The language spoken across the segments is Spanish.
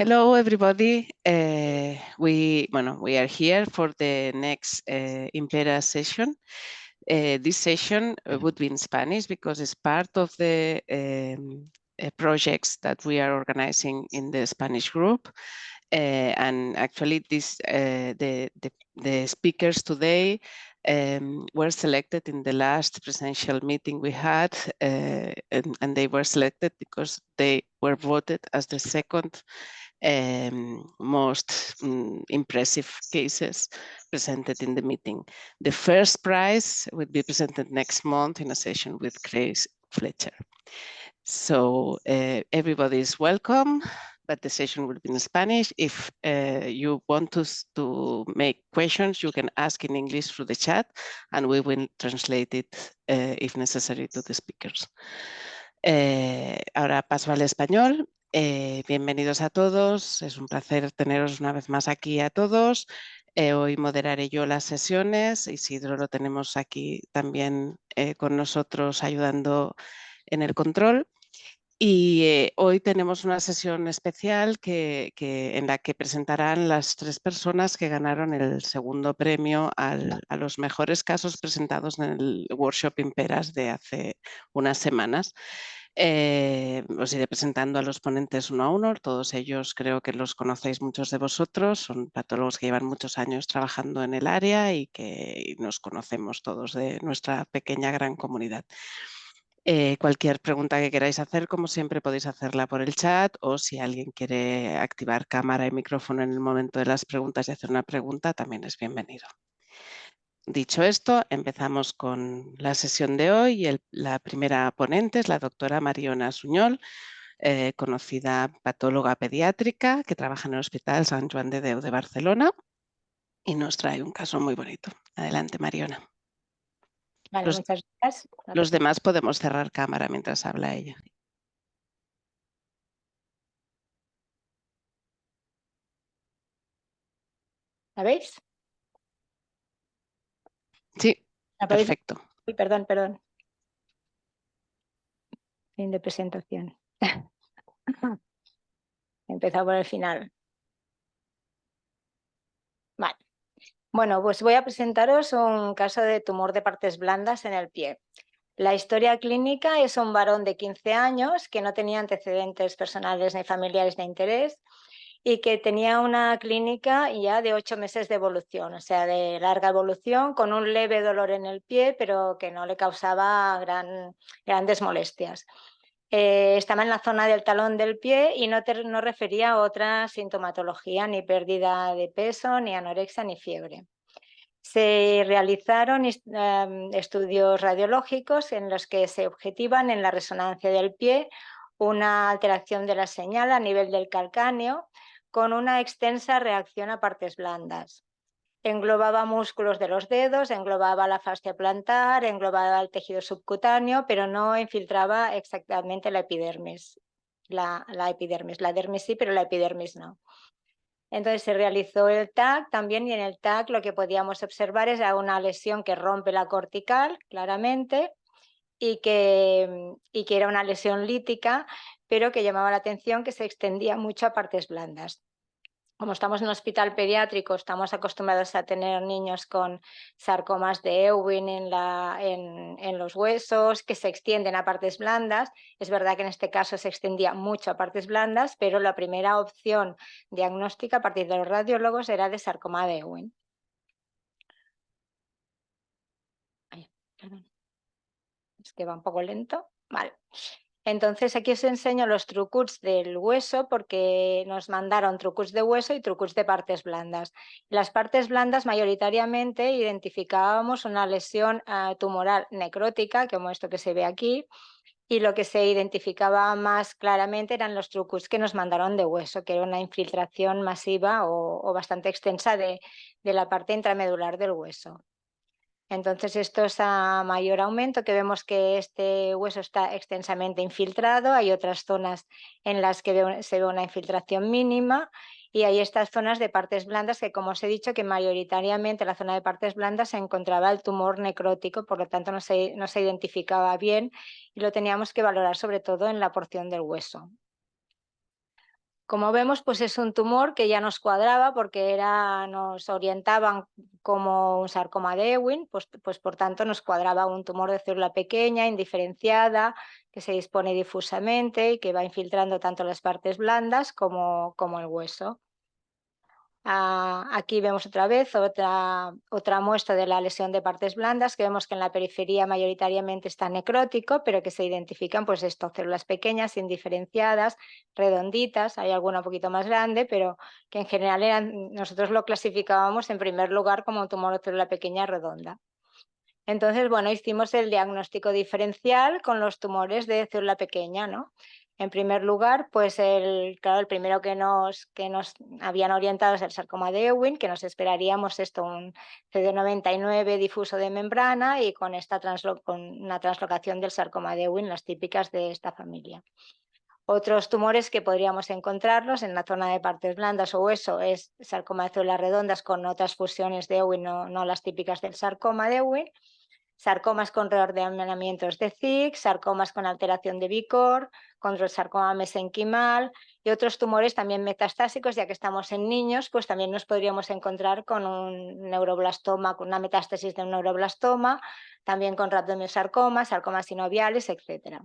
Hello, everybody. We are here for the next Impera session. This session would be in Spanish because it's part of the projects that we are organizing in the Spanish group. And actually, the speakers today were selected in the last presidential meeting we had, and they were selected because they were voted as the second most impressive cases presented in the meeting. The first prize will be presented next month in a session with Grace Fletcher. So everybody is welcome, but the session will be in Spanish. If you want to make questions, you can ask in English through the chat, and we will translate it if necessary to the speakers. Ahora paso al español. Bienvenidos a todos, es un placer teneros una vez más aquí a todos. Hoy moderaré yo las sesiones, Isidro lo tenemos aquí también con nosotros ayudando en el control. Y hoy tenemos una sesión especial en la que presentarán las 3 personas que ganaron el segundo premio a los mejores casos presentados en el workshop Imperas de hace unas semanas. Os iré presentando a los ponentes uno a uno, todos ellos creo que los conocéis muchos de vosotros, son patólogos que llevan muchos años trabajando en el área y que nos conocemos todos de nuestra pequeña gran comunidad. Cualquier pregunta que queráis hacer, como siempre, podéis hacerla por el chat, o si alguien quiere activar cámara y micrófono en el momento de las preguntas y hacer una pregunta, también es bienvenido. Dicho esto, empezamos con la sesión de hoy. La primera ponente es la doctora Mariona Suñol, conocida patóloga pediátrica que trabaja en el Hospital Sant Joan de Déu de Barcelona y nos trae un caso muy bonito. Adelante, Mariona. Vale, muchas gracias. Los demás podemos cerrar cámara mientras habla ella. ¿La veis? Sí, perfecto. Uy, perdón. Fin de presentación. He empezado por el final. Vale. Bueno, pues voy a presentaros un caso de tumor de partes blandas en el pie. La historia clínica es un varón de 15 años que no tenía antecedentes personales ni familiares de interés y que tenía una clínica ya de 8 meses de evolución, o sea, de larga evolución, con un leve dolor en el pie, pero que no le causaba grandes molestias. Estaba en la zona del talón del pie y no refería a otra sintomatología, ni pérdida de peso, ni anorexia, ni fiebre. Se realizaron estudios radiológicos en los que se objetivan en la resonancia del pie una alteración de la señal a nivel del calcáneo con una extensa reacción a partes blandas. Englobaba músculos de los dedos, englobaba la fascia plantar, englobaba el tejido subcutáneo, pero no infiltraba exactamente la epidermis. La dermis sí, pero la epidermis no. Entonces se realizó el TAC también y en el TAC lo que podíamos observar es una lesión que rompe la cortical claramente y que era una lesión lítica, pero que llamaba la atención que se extendía mucho a partes blandas. Como estamos en un hospital pediátrico, estamos acostumbrados a tener niños con sarcomas de Ewing en los huesos, que se extienden a partes blandas. Es verdad que en este caso se extendía mucho a partes blandas, pero la primera opción diagnóstica a partir de los radiólogos era de sarcoma de Ewing. Ay, perdón. Es que va un poco lento. Vale. Entonces aquí os enseño los trucuts del hueso porque nos mandaron trucuts de hueso y trucuts de partes blandas. Las partes blandas mayoritariamente identificábamos una lesión tumoral necrótica, como esto que se ve aquí, y lo que se identificaba más claramente eran los trucuts que nos mandaron de hueso, que era una infiltración masiva o bastante extensa de la parte intramedular del hueso. Entonces esto es a mayor aumento, que vemos que este hueso está extensamente infiltrado, hay otras zonas en las que se ve una infiltración mínima y hay estas zonas de partes blandas que, como os he dicho, que mayoritariamente en la zona de partes blandas se encontraba el tumor necrótico, por lo tanto no se identificaba bien y lo teníamos que valorar sobre todo en la porción del hueso. Como vemos, pues es un tumor que ya nos cuadraba porque nos orientaban como un sarcoma de Ewing, pues por tanto nos cuadraba un tumor de célula pequeña, indiferenciada, que se dispone difusamente y que va infiltrando tanto las partes blandas como el hueso. Aquí vemos otra vez otra muestra de la lesión de partes blandas, que vemos que en la periferia mayoritariamente está necrótico, pero que se identifican pues esto, células pequeñas, indiferenciadas, redonditas, hay alguna un poquito más grande, pero que en general nosotros lo clasificábamos en primer lugar como un tumor de célula pequeña redonda. Entonces, bueno, hicimos el diagnóstico diferencial con los tumores de célula pequeña, ¿no? En primer lugar, pues claro, el primero que nos habían orientado es el sarcoma de Ewing, que nos esperaríamos esto, un CD99 difuso de membrana y con con una translocación del sarcoma de Ewing, las típicas de esta familia. Otros tumores que podríamos encontrarlos en la zona de partes blandas o hueso es sarcoma de células redondas con otras fusiones de Ewing, no las típicas del sarcoma de Ewing. Sarcomas con reordenamientos de Zig, sarcomas con alteración de Vicore, sarcoma mesenquimal y otros tumores también metastásicos, ya que estamos en niños, pues también nos podríamos encontrar con un neuroblastoma, con una metástasis de un neuroblastoma, también con rhabdomyosarcoma, sarcomas sinoviales, etc.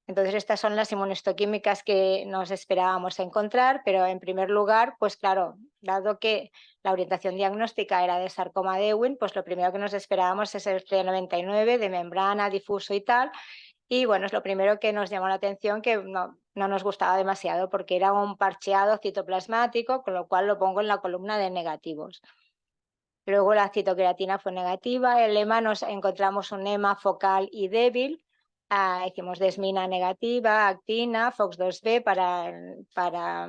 Entonces, estas son las inmunohistoquímicas que nos esperábamos encontrar, pero en primer lugar, pues claro, dado que la orientación diagnóstica era de sarcoma de Ewing, pues lo primero que nos esperábamos es el CD99 de membrana, difuso y tal. Y bueno, es lo primero que nos llamó la atención, que no nos gustaba demasiado porque era un parcheado citoplasmático, con lo cual lo pongo en la columna de negativos. Luego la citocreatina fue negativa, el EMA nos encontramos un EMA focal y débil, hicimos desmina negativa, actina, FOX2B para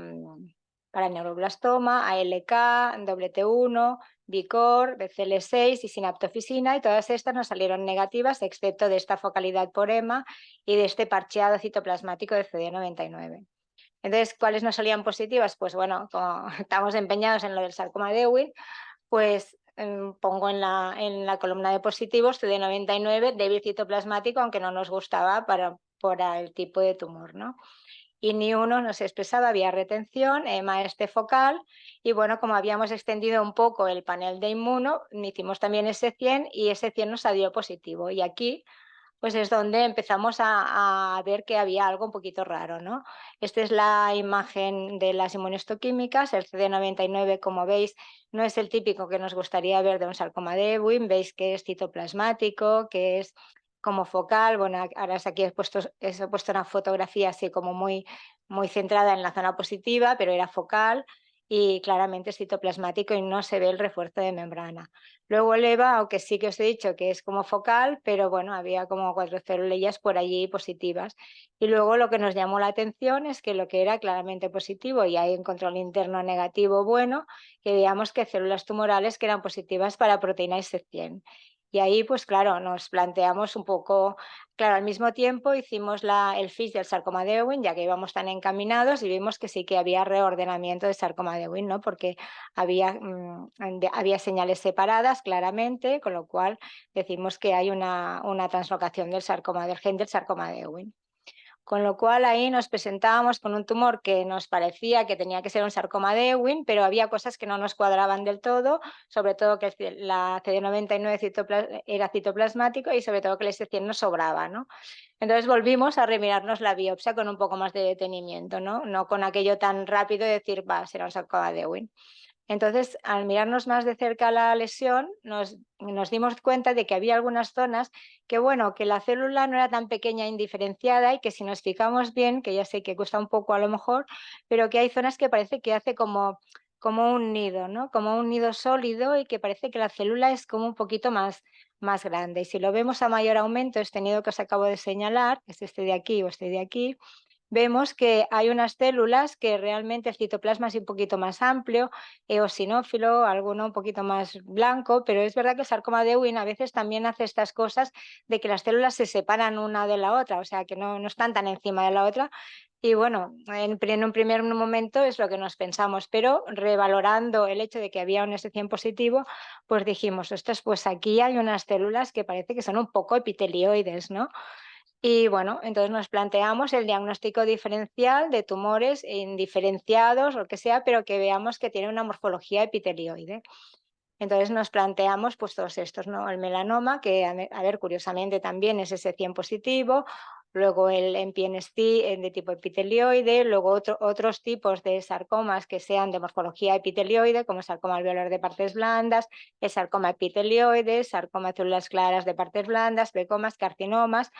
el neuroblastoma, ALK, WT1, Vicor, BCL6 y sinaptofisina, y todas estas nos salieron negativas, excepto de esta focalidad por EMA y de este parcheado citoplasmático de CD99. Entonces, ¿cuáles nos salían positivas? Pues bueno, como estamos empeñados en lo del sarcoma de Ewing, pues pongo en la columna de positivos CD99 débil citoplasmático, aunque no nos gustaba por el tipo de tumor, ¿no? Y ni uno nos expresaba, había retención, EMA focal, y bueno, como habíamos extendido un poco el panel de inmuno, hicimos también ese 100 y ese 100 nos salió positivo. Y aquí pues es donde empezamos a ver que había algo un poquito raro, ¿no? Esta es la imagen de las inmunohistoquímicas, el CD99, como veis, no es el típico que nos gustaría ver de un sarcoma de Ewing, veis que es citoplasmático, que es como focal, bueno, ahora aquí he puesto una fotografía así como muy, muy centrada en la zona positiva, pero era focal y claramente es citoplasmático y no se ve el refuerzo de membrana. Luego el EVA, aunque sí que os he dicho que es como focal, pero bueno, había como 4 célulillas por allí positivas. Y luego lo que nos llamó la atención es que lo que era claramente positivo, y ahí encontró el interno negativo bueno, que veíamos que células tumorales que eran positivas para proteína IC100. Y ahí, pues claro, nos planteamos un poco, claro, al mismo tiempo hicimos el FISH del sarcoma de Ewing, ya que íbamos tan encaminados, y vimos que sí que había reordenamiento de sarcoma de Ewing, ¿no? Porque había señales separadas claramente, con lo cual decimos que hay una translocación del gen del sarcoma de Ewing. Con lo cual ahí nos presentábamos con un tumor que nos parecía que tenía que ser un sarcoma de Ewing, pero había cosas que no nos cuadraban del todo, sobre todo que la CD99 era citoplasmático y sobre todo que el S100 nos sobraba, ¿no? Entonces volvimos a remirarnos la biopsia con un poco más de detenimiento, ¿no? No con aquello tan rápido de decir, va, será un sarcoma de Ewing. Entonces, al mirarnos más de cerca la lesión, nos dimos cuenta de que había algunas zonas que, bueno, que la célula no era tan pequeña e indiferenciada y que si nos fijamos bien, que ya sé que cuesta un poco a lo mejor, pero que hay zonas que parece que hace como un nido, ¿no? Como un nido sólido y que parece que la célula es como un poquito más grande. Y si lo vemos a mayor aumento, este nido que os acabo de señalar, que es este de aquí o este de aquí, vemos que hay unas células que realmente el citoplasma es un poquito más amplio, eosinófilo, alguno un poquito más blanco, pero es verdad que el sarcoma de Ewing a veces también hace estas cosas de que las células se separan una de la otra, o sea, que no están tan encima de la otra. Y bueno, en un primer momento es lo que nos pensamos, pero revalorando el hecho de que había un S100 positivo, pues dijimos, ostras, pues aquí hay unas células que parece que son un poco epitelioides, ¿no? Y bueno, entonces nos planteamos el diagnóstico diferencial de tumores indiferenciados o lo que sea, pero que veamos que tiene una morfología epitelioide. Entonces nos planteamos pues todos estos, ¿no? El melanoma, que a ver, curiosamente también es ese 100 positivo, luego el MPNST de tipo epitelioide, luego otros tipos de sarcomas que sean de morfología epitelioide, como sarcoma alveolar de partes blandas, el sarcoma epitelioide, sarcoma de células claras de partes blandas, becomas, carcinomas.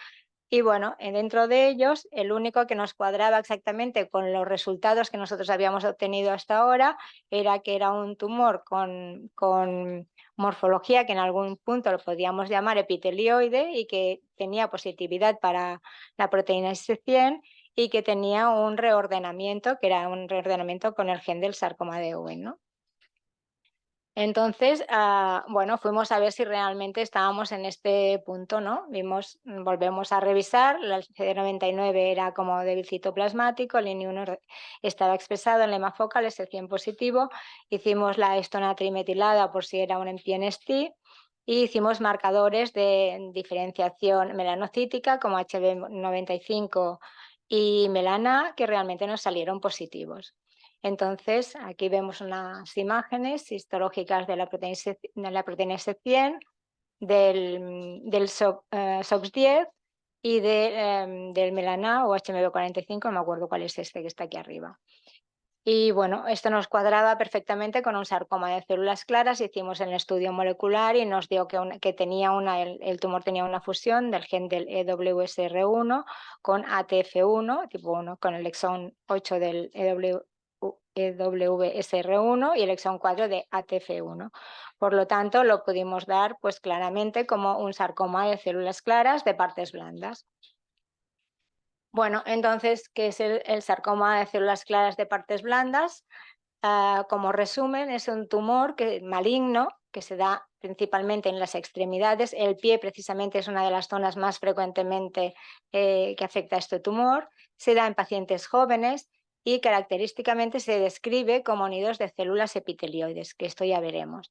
Y bueno, dentro de ellos, el único que nos cuadraba exactamente con los resultados que nosotros habíamos obtenido hasta ahora era que era un tumor con morfología que en algún punto lo podíamos llamar epitelioide y que tenía positividad para la proteína S100 y que tenía un reordenamiento, que era un reordenamiento con el gen del sarcoma de Ewing, ¿no? Entonces, bueno, fuimos a ver si realmente estábamos en este punto, ¿no? Volvemos a revisar, el CD99 era como débil citoplasmático, el INI1 estaba expresado en lema focal, es el 100 positivo, hicimos la estonatrimetilada por si era un MPNST y hicimos marcadores de diferenciación melanocítica como HB95 y melana que realmente nos salieron positivos. Entonces, aquí vemos unas imágenes histológicas de la proteína S100, del SOX10 y del melaná o HMB45, no me acuerdo cuál es este que está aquí arriba. Y bueno, esto nos cuadraba perfectamente con un sarcoma de células claras. Hicimos el estudio molecular y nos dio que tenía el tumor tenía una fusión del gen del EWSR1 con ATF1, tipo 1, con el exón 8 del EWSR1 y el exón 4 de ATF1. Por lo tanto, lo pudimos dar pues claramente como un sarcoma de células claras de partes blandas. Bueno, entonces, ¿qué es el sarcoma de células claras de partes blandas? Como resumen, es un tumor maligno que se da principalmente en las extremidades. El pie precisamente es una de las zonas más frecuentemente que afecta a este tumor. Se da en pacientes jóvenes y característicamente se describe como nidos de células epitelioides, que esto ya veremos.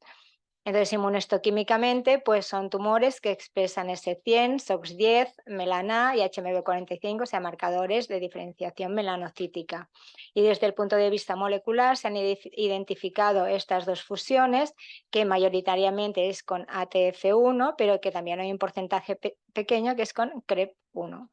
Entonces, inmunohistoquímicamente, pues son tumores que expresan S100, SOX10, melana y HMB45, o sea, marcadores de diferenciación melanocítica. Y desde el punto de vista molecular se han identificado estas dos fusiones, que mayoritariamente es con ATF1, pero que también hay un porcentaje pequeño que es con CREP1.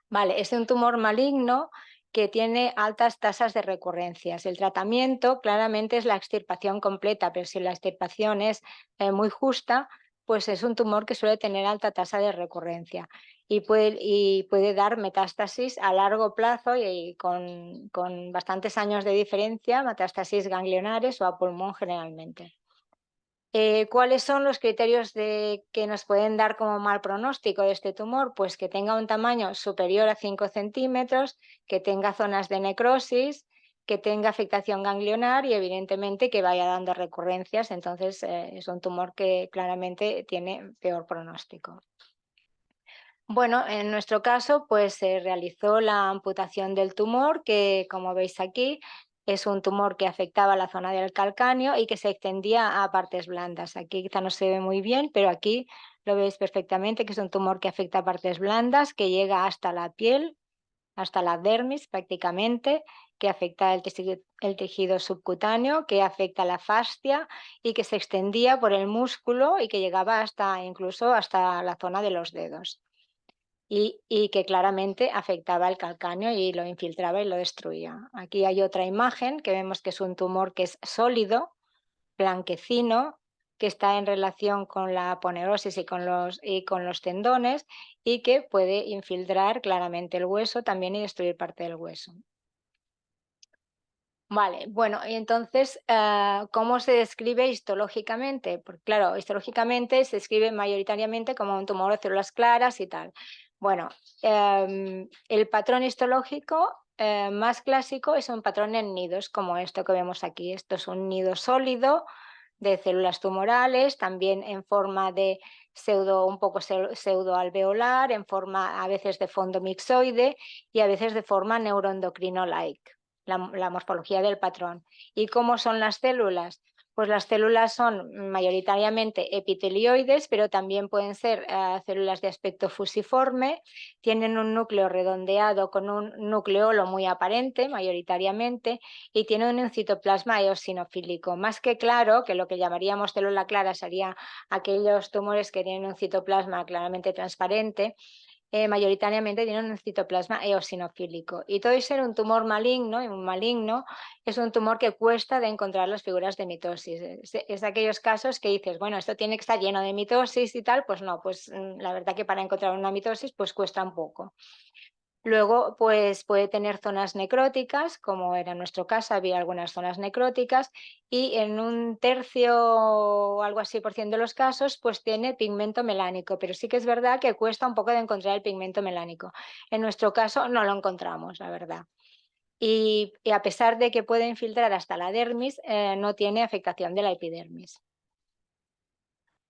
Vale, es un tumor maligno que tiene altas tasas de recurrencias. El tratamiento claramente es la extirpación completa, pero si la extirpación es muy justa, pues es un tumor que suele tener alta tasa de recurrencia y puede dar metástasis a largo plazo y con bastantes años de diferencia, metástasis ganglionares o a pulmón generalmente. ¿Cuáles son los criterios que nos pueden dar como mal pronóstico de este tumor? Pues que tenga un tamaño superior a 5 centímetros, que tenga zonas de necrosis, que tenga afectación ganglionar y evidentemente que vaya dando recurrencias. Entonces es un tumor que claramente tiene peor pronóstico. Bueno, en nuestro caso, pues se realizó la amputación del tumor, que como veis aquí, es un tumor que afectaba la zona del calcáneo y que se extendía a partes blandas. Aquí quizá no se ve muy bien, pero aquí lo veis perfectamente, que es un tumor que afecta a partes blandas, que llega hasta la piel, hasta la dermis prácticamente, que afecta el tejido subcutáneo, que afecta la fascia y que se extendía por el músculo y que llegaba incluso hasta la zona de los dedos. Y que claramente afectaba el calcáneo y lo infiltraba y lo destruía. Aquí hay otra imagen que vemos que es un tumor que es sólido, blanquecino, que está en relación con la aponerosis y con los tendones y que puede infiltrar claramente el hueso también y destruir parte del hueso. Vale, bueno, y entonces, ¿cómo se describe histológicamente? Porque claro, histológicamente se describe mayoritariamente como un tumor de células claras y tal. Bueno, el patrón histológico más clásico es un patrón en nidos, como esto que vemos aquí. Esto es un nido sólido de células tumorales, también en forma de un poco pseudoalveolar, en forma a veces de fondo mixoide y a veces de forma neuroendocrino-like. La morfología del patrón. ¿Y cómo son las células? Pues las células son mayoritariamente epitelioides, pero también pueden ser células de aspecto fusiforme, tienen un núcleo redondeado con un nucleolo muy aparente, mayoritariamente, y tienen un citoplasma eosinofílico. Más que claro, que lo que llamaríamos célula clara sería aquellos tumores que tienen un citoplasma claramente transparente, mayoritariamente tienen un citoplasma eosinofílico. Y todo ser un tumor maligno, y un maligno es un tumor que cuesta de encontrar las figuras de mitosis. Es aquellos casos que dices, bueno, esto tiene que estar lleno de mitosis y tal, pues no, pues la verdad que para encontrar una mitosis pues cuesta un poco. Luego, pues puede tener zonas necróticas, como era nuestro caso, había algunas zonas necróticas, y en un tercio o algo así por ciento de los casos, pues tiene pigmento melánico, pero sí que es verdad que cuesta un poco de encontrar el pigmento melánico. En nuestro caso no lo encontramos, la verdad. Y a pesar de que puede infiltrar hasta la dermis, no tiene afectación de la epidermis.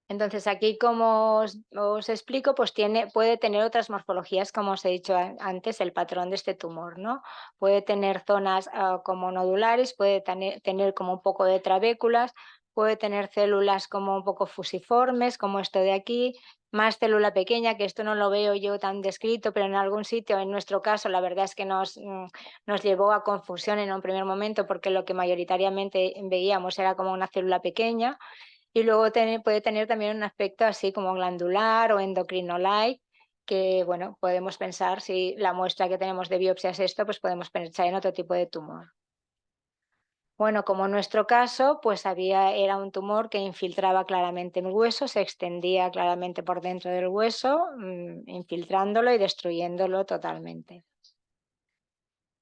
Entonces, aquí, como os explico, pues puede tener otras morfologías, como os he dicho antes, el patrón de este tumor, ¿no? Puede tener zonas como nodulares, puede tener como un poco de trabéculas, puede tener células como un poco fusiformes, como esto de aquí, más célula pequeña, que esto no lo veo yo tan descrito, pero en algún sitio, en nuestro caso, la verdad es que nos llevó a confusión en un primer momento, porque lo que mayoritariamente veíamos era como una célula pequeña. Y luego puede tener también un aspecto así como glandular o endocrino-like, que bueno, podemos pensar si la muestra que tenemos de biopsia es esto, pues podemos pensar en otro tipo de tumor. Bueno, como en nuestro caso, pues era un tumor que infiltraba claramente en el hueso, se extendía claramente por dentro del hueso, infiltrándolo y destruyéndolo totalmente.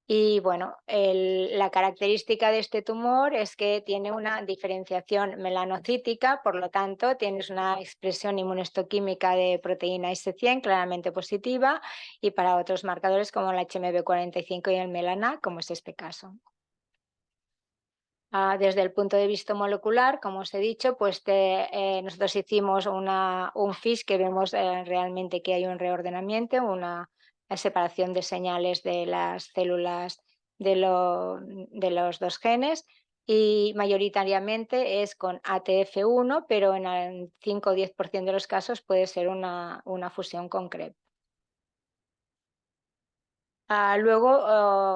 Y bueno, la característica de este tumor es que tiene una diferenciación melanocítica, por lo tanto, tienes una expresión inmunohistoquímica de proteína IC100 claramente positiva, y para otros marcadores como el HMB45 y el melana, como es este caso. Desde el punto de vista molecular, como os he dicho, pues nosotros hicimos un FISH que vemos realmente que hay un reordenamiento, una separación de señales de las células de los dos genes, y mayoritariamente es con ATF1, pero en el 5 o 10% de los casos puede ser una fusión con CREB. Luego,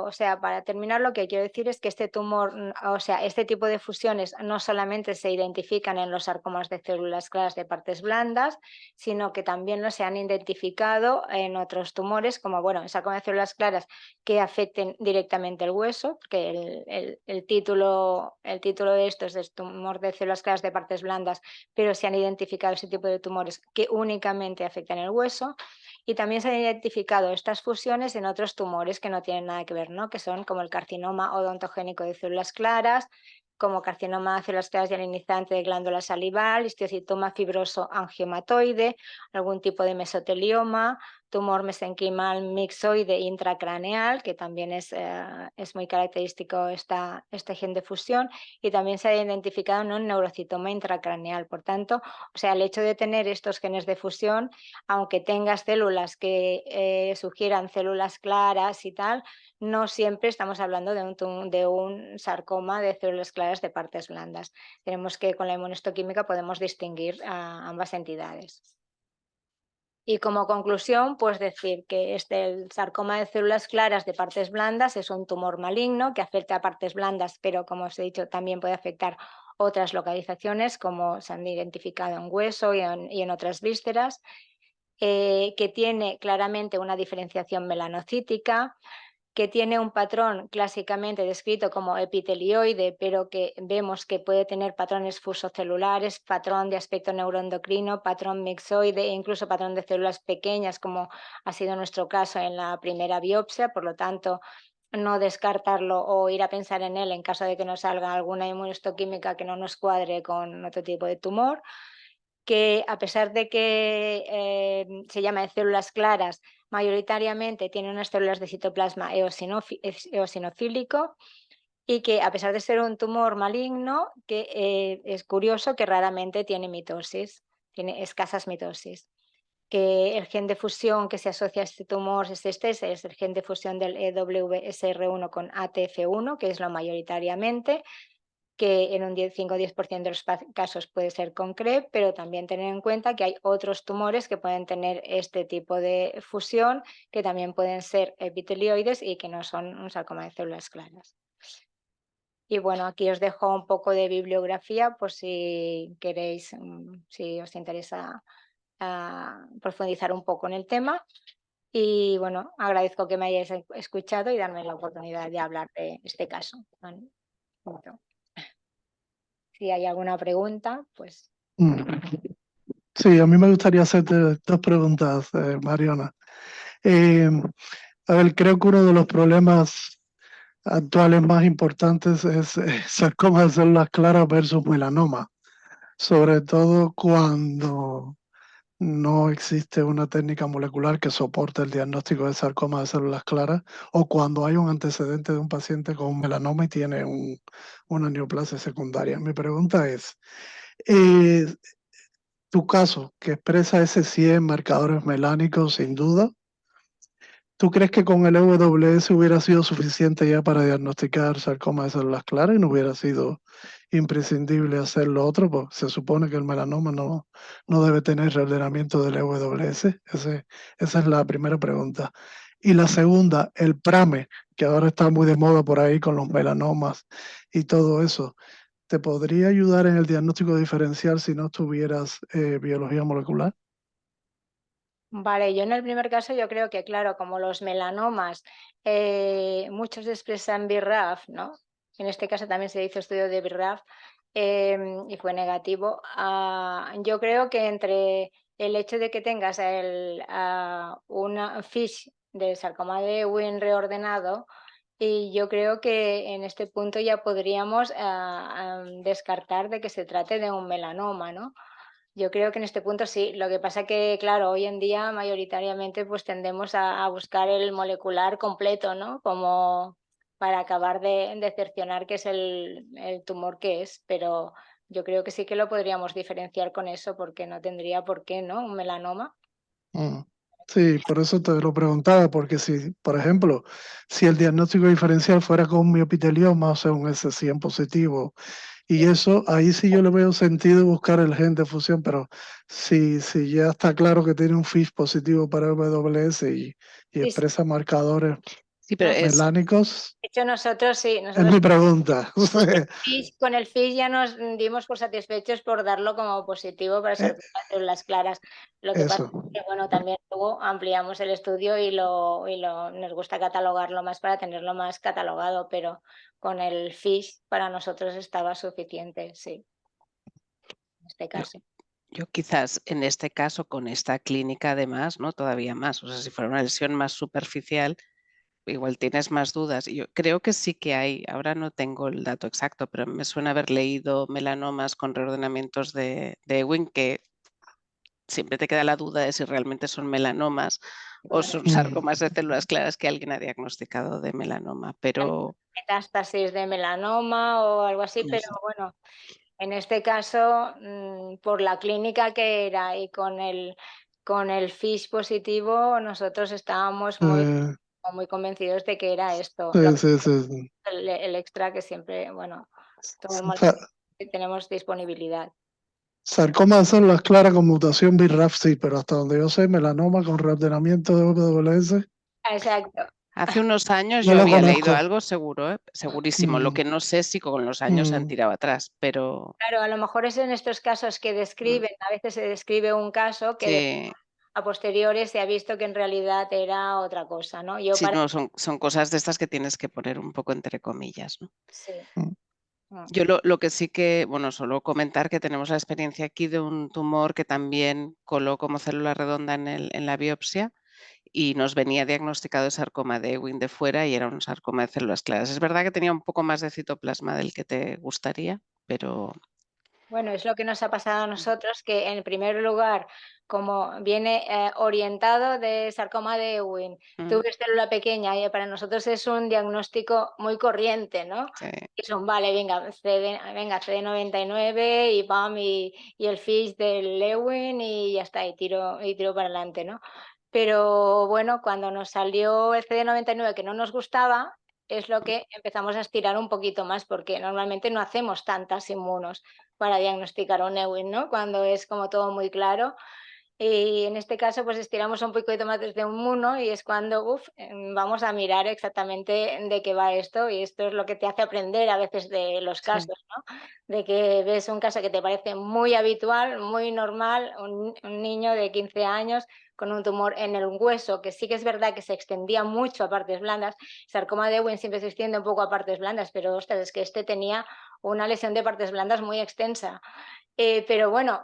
o sea, para terminar, lo que quiero decir es que este tumor, o sea, este tipo de fusiones no solamente se identifican en los sarcomas de células claras de partes blandas, sino que también se han identificado en otros tumores, como, bueno, el sarcoma de células claras que afecten directamente el hueso, porque el título de esto es tumor de células claras de partes blandas, pero se han identificado ese tipo de tumores que únicamente afectan el hueso. Y también se han identificado estas fusiones en otros tumores que no tienen nada que ver, ¿no? Que son como el carcinoma odontogénico de células claras, como carcinoma de células claras hialinizante de glándula salival, histiocitoma fibroso angiomatoide, algún tipo de mesotelioma, tumor mesenquimal mixoide intracraneal, que también es muy característico este gen de fusión, y también se ha identificado un neurocitoma intracraneal. Por tanto, o sea, el hecho de tener estos genes de fusión, aunque tengas células que sugieran células claras y tal, no siempre estamos hablando de un sarcoma de células claras de partes blandas. Tenemos que, con la inmunohistoquímica, podemos distinguir a ambas entidades. Y como conclusión, pues decir que el sarcoma de células claras de partes blandas es un tumor maligno que afecta a partes blandas, pero como os he dicho, también puede afectar otras localizaciones, como se han identificado en hueso y en otras vísceras, que tiene claramente una diferenciación melanocítica, que tiene un patrón clásicamente descrito como epitelioide, pero que vemos que puede tener patrones fusocelulares, patrón de aspecto neuroendocrino, patrón mixoide e incluso patrón de células pequeñas, como ha sido nuestro caso en la primera biopsia. Por lo tanto, no descartarlo o ir a pensar en él en caso de que nos salga alguna inmunohistoquímica que no nos cuadre con otro tipo de tumor, que a pesar de que se llama de células claras, mayoritariamente tiene unas células de citoplasma eosinofílico, y que, a pesar de ser un tumor maligno, que es curioso que raramente tiene mitosis, tiene escasas mitosis. Que el gen de fusión que se asocia a este tumor es el gen de fusión del EWSR1 con ATF1, que es lo mayoritariamente, que en un 5 o 10% de los casos puede ser con CREB, pero también tener en cuenta que hay otros tumores que pueden tener este tipo de fusión, que también pueden ser epitelioides y que no son un sarcoma de células claras. Y bueno, aquí os dejo un poco de bibliografía por si queréis, si os interesa profundizar un poco en el tema. Y bueno, agradezco que me hayáis escuchado y darme la oportunidad de hablar de este caso. ¿Vale? Punto. Si hay alguna pregunta, pues... Mm. Sí, a mí me gustaría hacerte dos preguntas, Mariana. A ver, creo que uno de los problemas actuales más importantes es sarcoma de células claras versus melanoma, sobre todo cuando no existe una técnica molecular que soporte el diagnóstico de sarcoma de células claras o cuando hay un antecedente de un paciente con melanoma y tiene una neoplasia secundaria. Mi pregunta es, eh, tu caso, que expresa ese 100 marcadores melánicos sin duda, ¿tú crees que con el EWS hubiera sido suficiente ya para diagnosticar sarcoma de células claras y no hubiera sido imprescindible hacer lo otro? Pues se supone que el melanoma no debe tener reordenamiento del EWS. Esa es la primera pregunta. Y la segunda, el PRAME, que ahora está muy de moda por ahí con los melanomas y todo eso. ¿Te podría ayudar en el diagnóstico diferencial si no tuvieras biología molecular? Vale, yo en el primer caso yo creo que, claro, como los melanomas, muchos expresan BRAF, ¿no? En este caso también se hizo estudio de BRAF y fue negativo. Yo creo que entre el hecho de que tengas una FISH de sarcoma de Ewing reordenado, y yo creo que en este punto ya podríamos descartar de que se trate de un melanoma, ¿no? Yo creo que en este punto sí. Lo que pasa que, claro, hoy en día mayoritariamente pues tendemos a buscar el molecular completo, ¿no? Como para acabar de cercionar qué es el tumor que es, pero yo creo que sí que lo podríamos diferenciar con eso porque no tendría por qué, ¿no? Un melanoma. Mm. Sí, por eso te lo preguntaba, porque si, por ejemplo, si el diagnóstico diferencial fuera con miopitelioma, o sea, un S100 positivo, y eso, ahí sí yo le veo sentido buscar el gen de fusión, pero si ya está claro que tiene un FISH positivo para WS y Sí, sí. expresa marcadores Sí, pero No, melánicos, de hecho, nosotros sí, es nosotros mi pregunta. Con el FISH ya nos dimos por satisfechos por darlo como positivo para Eh, ser células claras. Lo que pasa Eso. es que, bueno, también luego ampliamos el estudio nos gusta catalogarlo más para tenerlo más catalogado, pero con el FISH para nosotros estaba suficiente, sí, en este yo, caso. yo quizás en este caso, con esta clínica además, ¿no? Todavía más. O sea, si fuera una lesión más superficial, igual tienes más dudas. Yo creo que sí que hay, ahora no tengo el dato exacto, pero me suena haber leído melanomas con reordenamientos de Ewing que siempre te queda la duda de si realmente son melanomas o son Mm. sarcomas de células claras que alguien ha diagnosticado de melanoma, pero Metástasis de melanoma o algo así, no pero sé. bueno, en este caso, por la clínica que era y con el FISH positivo, nosotros estábamos Eh, muy convencidos de que era esto. sí, sí, sí. El extra que siempre, bueno, todos Sa- tenemos disponibilidad. Sarcoma de células claras con mutación BRAF, sí, pero hasta donde yo sé, melanoma con reordenamiento de WS, Exacto. Hace unos años no yo lo había leído conozco. algo seguro, segurísimo. Lo Mm, que no sé si con los años se han mm, tirado atrás, pero Claro, a lo mejor es en estos casos que mm, describen, a veces se describe un caso que sí, a posteriori se ha visto que en realidad era otra cosa, ¿no? Yo sí, para... no, son cosas de estas que tienes que poner un poco entre comillas, ¿no? Sí. mm. Mm. Yo lo que sí que, bueno, solo comentar que tenemos la experiencia aquí de un tumor que también coló como célula redonda en la biopsia y nos venía diagnosticado de sarcoma de Ewing de fuera y era un sarcoma de células claras. Es verdad que tenía un poco más de citoplasma del que te gustaría, pero Bueno, es lo que nos ha pasado a nosotros, que en primer lugar, como viene orientado de sarcoma de Ewing, mm, tuve célula pequeña y para nosotros es un diagnóstico muy corriente, ¿no? sí. Y son, vale, venga, CD99 y pam, y el FISH del Ewing y ya está, y tiro para adelante, ¿no? Pero bueno, cuando nos salió el CD99 que no nos gustaba, es lo que empezamos a estirar un poquito más, porque normalmente no hacemos tantas inmunos para diagnosticar un Ewing, ¿no? Cuando es como todo muy claro. Y en este caso, pues estiramos un poquito más desde un muno y es cuando vamos a mirar exactamente de qué va esto, y esto es lo que te hace aprender a veces de los Sí. casos, ¿no? De que ves un caso que te parece muy habitual, muy normal, un niño de 15 años con un tumor en el hueso, que sí que es verdad que se extendía mucho a partes blandas. Sarcoma de Ewing siempre se extiende un poco a partes blandas, pero ostras, es que este tenía una lesión de partes blandas muy extensa. Pero bueno,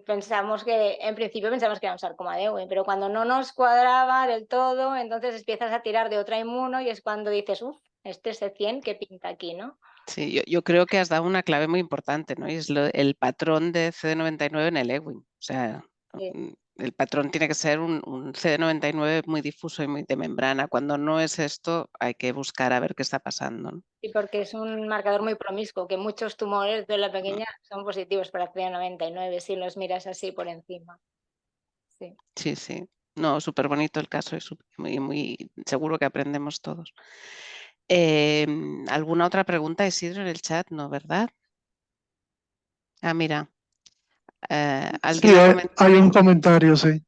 pensamos que, en principio pensamos que era un sarcoma de Ewing, pero cuando no nos cuadraba del todo, entonces empiezas a tirar de otra inmuno y es cuando dices, este es C100, ¿qué pinta aquí, no? Sí, yo creo que has dado una clave muy importante, ¿no? Y es el patrón de CD99 en el Ewing. O sea, Sí. el patrón tiene que ser un CD99 muy difuso y muy de membrana. Cuando no es esto, hay que buscar a ver qué está pasando, ¿no? Sí, porque es un marcador muy promiscuo, que muchos tumores de la pequeña son positivos para CD99 si los miras así por encima. Sí. Sí, sí. No, súper bonito el caso y muy seguro que aprendemos todos. ¿Alguna otra pregunta, Isidro, en el chat? No, ¿verdad? Ah, mira. Sí, Alguien ha hay comentado un comentario, sí.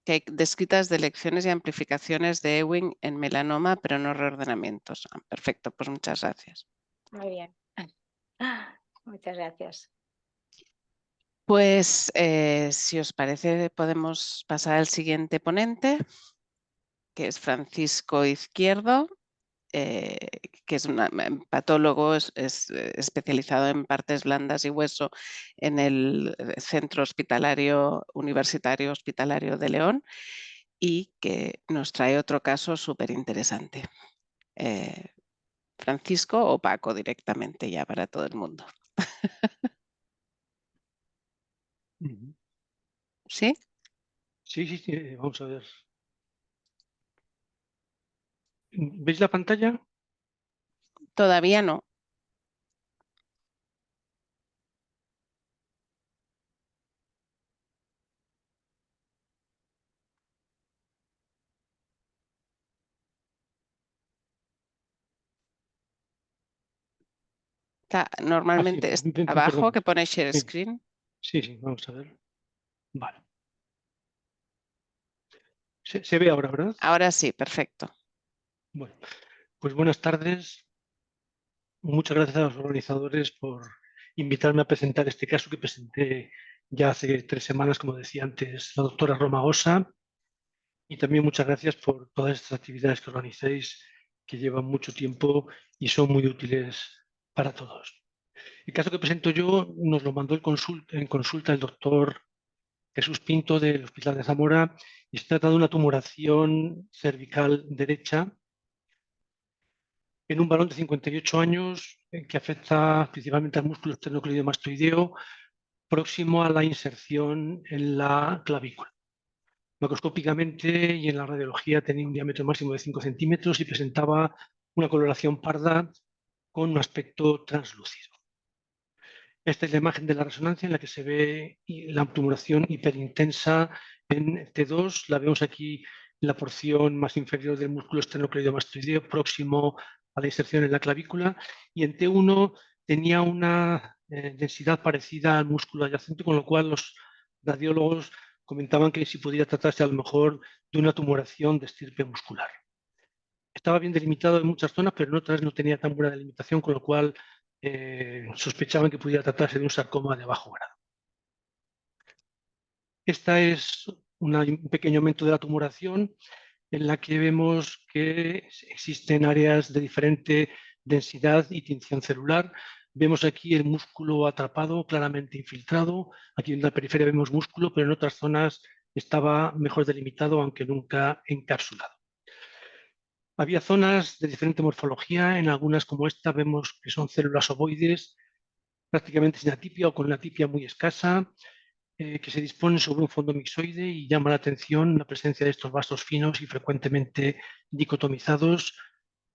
que hay descritas de lecciones y amplificaciones de Ewing en melanoma, pero no reordenamientos. Ah, perfecto, pues muchas gracias. Muy bien. Muchas gracias. Pues si os parece, podemos pasar al siguiente ponente, que es Francisco Izquierdo, que es un patólogo especializado en partes blandas y hueso en el Centro Hospitalario Universitario Hospitalario de León, y que nos trae otro caso súper interesante. Francisco o Paco directamente ya para todo el mundo. ¿Sí? Sí, vamos a ver. ¿Veis la pantalla? Todavía no. Normalmente es abajo Perdón. que pone share Sí, screen. sí, vamos a ver. Vale. Se ve ahora, ¿verdad? Ahora sí, perfecto. Bueno, pues buenas tardes. Muchas gracias a los organizadores por invitarme a presentar este caso que presenté ya hace 3 semanas, como decía antes la doctora Romagosa. Y también muchas gracias por todas estas actividades que organizáis, que llevan mucho tiempo y son muy útiles para todos. El caso que presento yo nos lo mandó en consulta el doctor Jesús Pinto del Hospital de Zamora y se trata de una tumoración cervical derecha en un varón de 58 años que afecta principalmente al músculo esternocleidomastoideo próximo a la inserción en la clavícula. Macroscópicamente y en la radiología tenía un diámetro máximo de 5 centímetros y presentaba una coloración parda con un aspecto translúcido. Esta es la imagen de la resonancia en la que se ve la tumoración hiperintensa en T2. La vemos aquí en la porción más inferior del músculo esternocleidomastoideo próximo a la inserción en la clavícula, y en T1 tenía una densidad parecida al músculo adyacente, con lo cual los radiólogos comentaban que si podía tratarse a lo mejor de una tumoración de estirpe muscular. Estaba bien delimitado en muchas zonas, pero en otras no tenía tan buena delimitación, con lo cual sospechaban que pudiera tratarse de un sarcoma de bajo grado. Esta es un pequeño aumento de la tumoración en la que vemos que existen áreas de diferente densidad y tinción celular. Vemos aquí el músculo atrapado, claramente infiltrado. Aquí en la periferia vemos músculo, pero en otras zonas estaba mejor delimitado, aunque nunca encapsulado. Había zonas de diferente morfología. En algunas, como esta, vemos que son células ovoides, prácticamente sin atipia o con una atipia muy escasa, que se disponen sobre un fondo mixoide, y llama la atención la presencia de estos vasos finos y frecuentemente dicotomizados.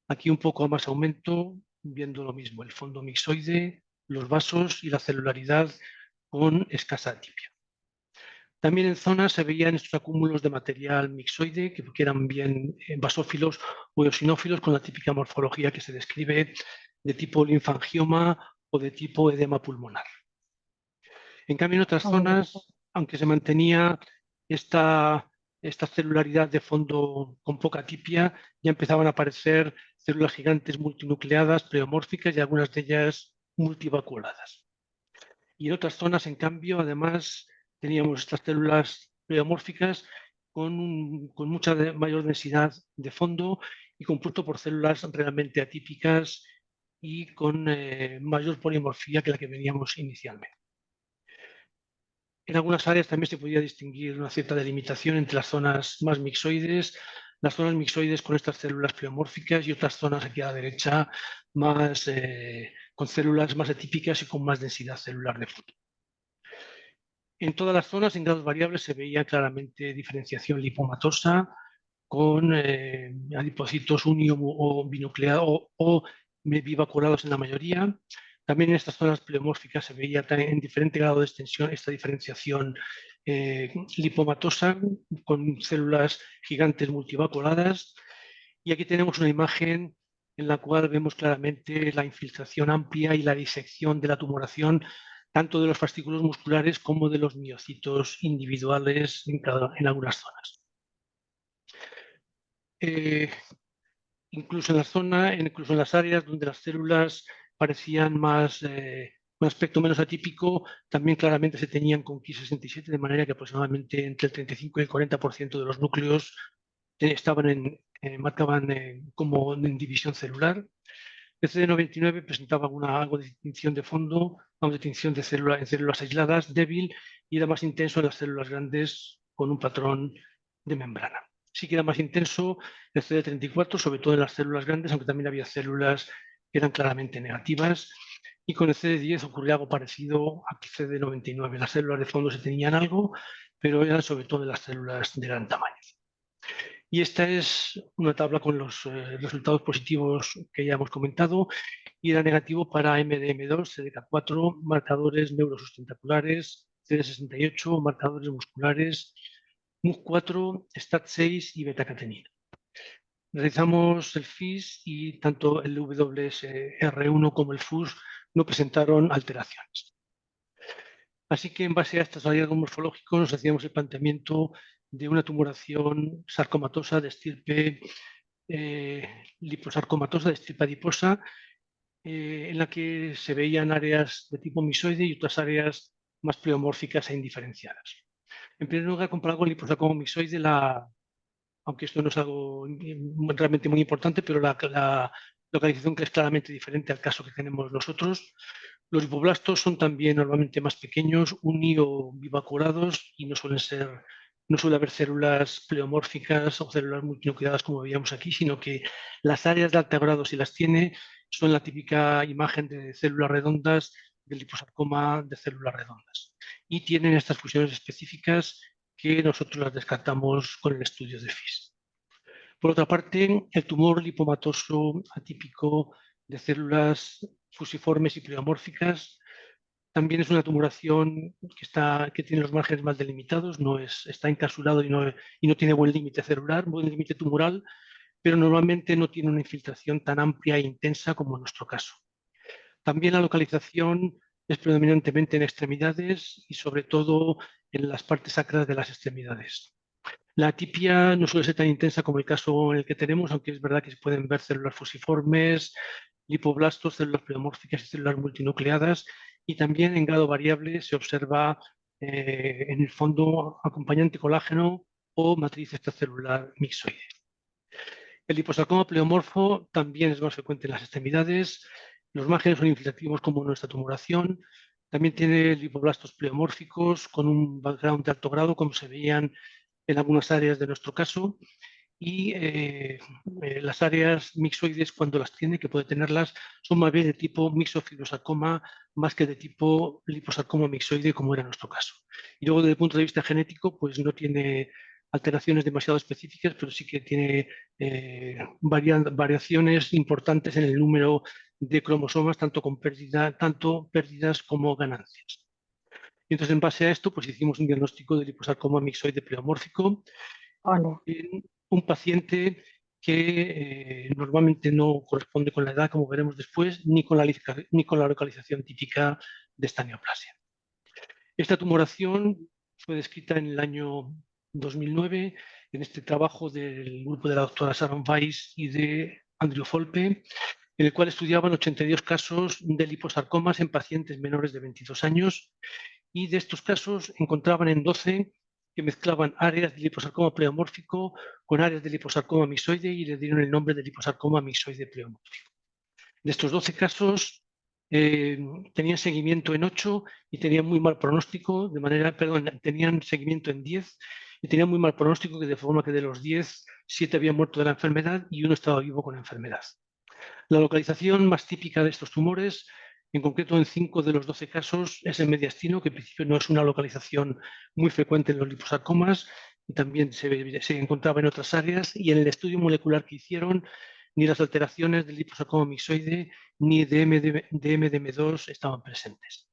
Aquí un poco a más aumento, viendo lo mismo, el fondo mixoide, los vasos y la celularidad con escasa atipia. También en zonas se veían estos acúmulos de material mixoide, que eran bien basófilos o eosinófilos, con la típica morfología que se describe de tipo linfangioma o de tipo edema pulmonar. En cambio, en otras zonas, aunque se mantenía esta celularidad de fondo con poca tipia, ya empezaban a aparecer células gigantes multinucleadas, pleomórficas y algunas de ellas multivaculadas. Y en otras zonas, en cambio, además, teníamos estas células pleomórficas con mucha mayor densidad de fondo y compuesto por células realmente atípicas y con mayor polimorfía que la que veníamos inicialmente. En algunas áreas también se podía distinguir una cierta delimitación entre las zonas más mixoides, las zonas mixoides con estas células pleomórficas y otras zonas aquí a la derecha más, con células más atípicas y con más densidad celular de fondo. En todas las zonas, en grados variables, se veía claramente diferenciación lipomatosa con adipocitos uni o binucleados o bivaculados en la mayoría. También en estas zonas pleomórficas se veía en diferente grado de extensión esta diferenciación lipomatosa con células gigantes multivaculadas. Y aquí tenemos una imagen en la cual vemos claramente la infiltración amplia y la disección de la tumoración tanto de los fascículos musculares como de los miocitos individuales en algunas zonas. Incluso en las áreas donde las células parecían un aspecto menos atípico, también claramente se teñían con Ki67, de manera que aproximadamente entre el 35 y el 40% de los núcleos marcaban como en división celular. El CD99 presentaba algo de distinción de fondo, una distinción de en células aisladas, débil, y era más intenso en las células grandes con un patrón de membrana. Sí que era más intenso el CD34, sobre todo en las células grandes, aunque también había células que eran claramente negativas. Y con el CD10 ocurría algo parecido a CD99. Las células de fondo se tenían algo, pero eran sobre todo en las células de gran tamaño. Y esta es una tabla con los resultados positivos que ya hemos comentado, y era negativo para MDM2, CDK4, marcadores neurosustentaculares, CD68, marcadores musculares, MUC4, STAT6 y beta-catenina. Realizamos el FIS y tanto el WSR1 como el FUS no presentaron alteraciones. Así que en base a estos hallazgos morfológicos nos hacíamos el planteamiento de una tumoración sarcomatosa de estirpe liposarcomatosa de estirpe adiposa, en la que se veían áreas de tipo misoide y otras áreas más pleomórficas e indiferenciadas. En primer lugar, comparado con el liposarcoma misoide, aunque esto no es algo realmente muy importante, pero la localización que es claramente diferente al caso que tenemos nosotros. Los lipoblastos son también normalmente más pequeños, uni o bivaculados, y no suele haber células pleomórficas o células multinucleadas como veíamos aquí, sino que las áreas de alto grado, si las tiene, son la típica imagen de células redondas, del liposarcoma de células redondas. Y tienen estas fusiones específicas que nosotros las descartamos con el estudio de FIS. Por otra parte, el tumor lipomatoso atípico de células fusiformes y pleomórficas también es una tumoración que tiene los márgenes más delimitados, está encapsulado y no tiene buen límite celular, buen límite tumoral, pero normalmente no tiene una infiltración tan amplia e intensa como en nuestro caso. También la localización es predominantemente en extremidades y sobre todo en las partes sacras de las extremidades. La atipia no suele ser tan intensa como el caso en el que tenemos, aunque es verdad que se pueden ver células fusiformes, lipoblastos, células pleomórficas y células multinucleadas, y también en grado variable se observa en el fondo acompañante colágeno o matriz extracelular mixoide. El liposarcoma pleomorfo también es más frecuente en las extremidades. Los márgenes son infiltrativos como nuestra tumoración. También tiene lipoblastos pleomórficos con un background de alto grado, como se veían en algunas áreas de nuestro caso. Y las áreas mixoides, cuando las tiene, que puede tenerlas, son más bien de tipo mixofibrosarcoma más que de tipo liposarcoma mixoide, como era nuestro caso. Y luego, desde el punto de vista genético, pues no tiene alteraciones demasiado específicas, pero sí que tiene variaciones importantes en el número de cromosomas, tanto pérdidas como ganancias. Y entonces, en base a esto, pues hicimos un diagnóstico de liposarcoma mixoide pleomórfico en un paciente que normalmente no corresponde con la edad, como veremos después, ni con la localización típica de esta neoplasia. Esta tumoración fue descrita en el año 2009 en este trabajo del grupo de la doctora Sharon Weiss y de Andrew Folpe, en el cual estudiaban 82 casos de liposarcomas en pacientes menores de 22 años, y de estos casos encontraban en 12 que mezclaban áreas de liposarcoma pleomórfico con áreas de liposarcoma mixoide y le dieron el nombre de liposarcoma mixoide pleomórfico. De estos 12 casos, tenían seguimiento en 8 y tenían muy mal pronóstico, tenían seguimiento en 10 y tenían muy mal pronóstico, de forma que de los 10, 7 habían muerto de la enfermedad y 1 estaba vivo con la enfermedad. La localización más típica de estos tumores, en concreto en 5 de los 12 casos, es el mediastino, que en principio no es una localización muy frecuente en los liposarcomas y también se encontraba en otras áreas, y en el estudio molecular que hicieron, ni las alteraciones del liposarcoma mixoide ni de MDM2 estaban presentes.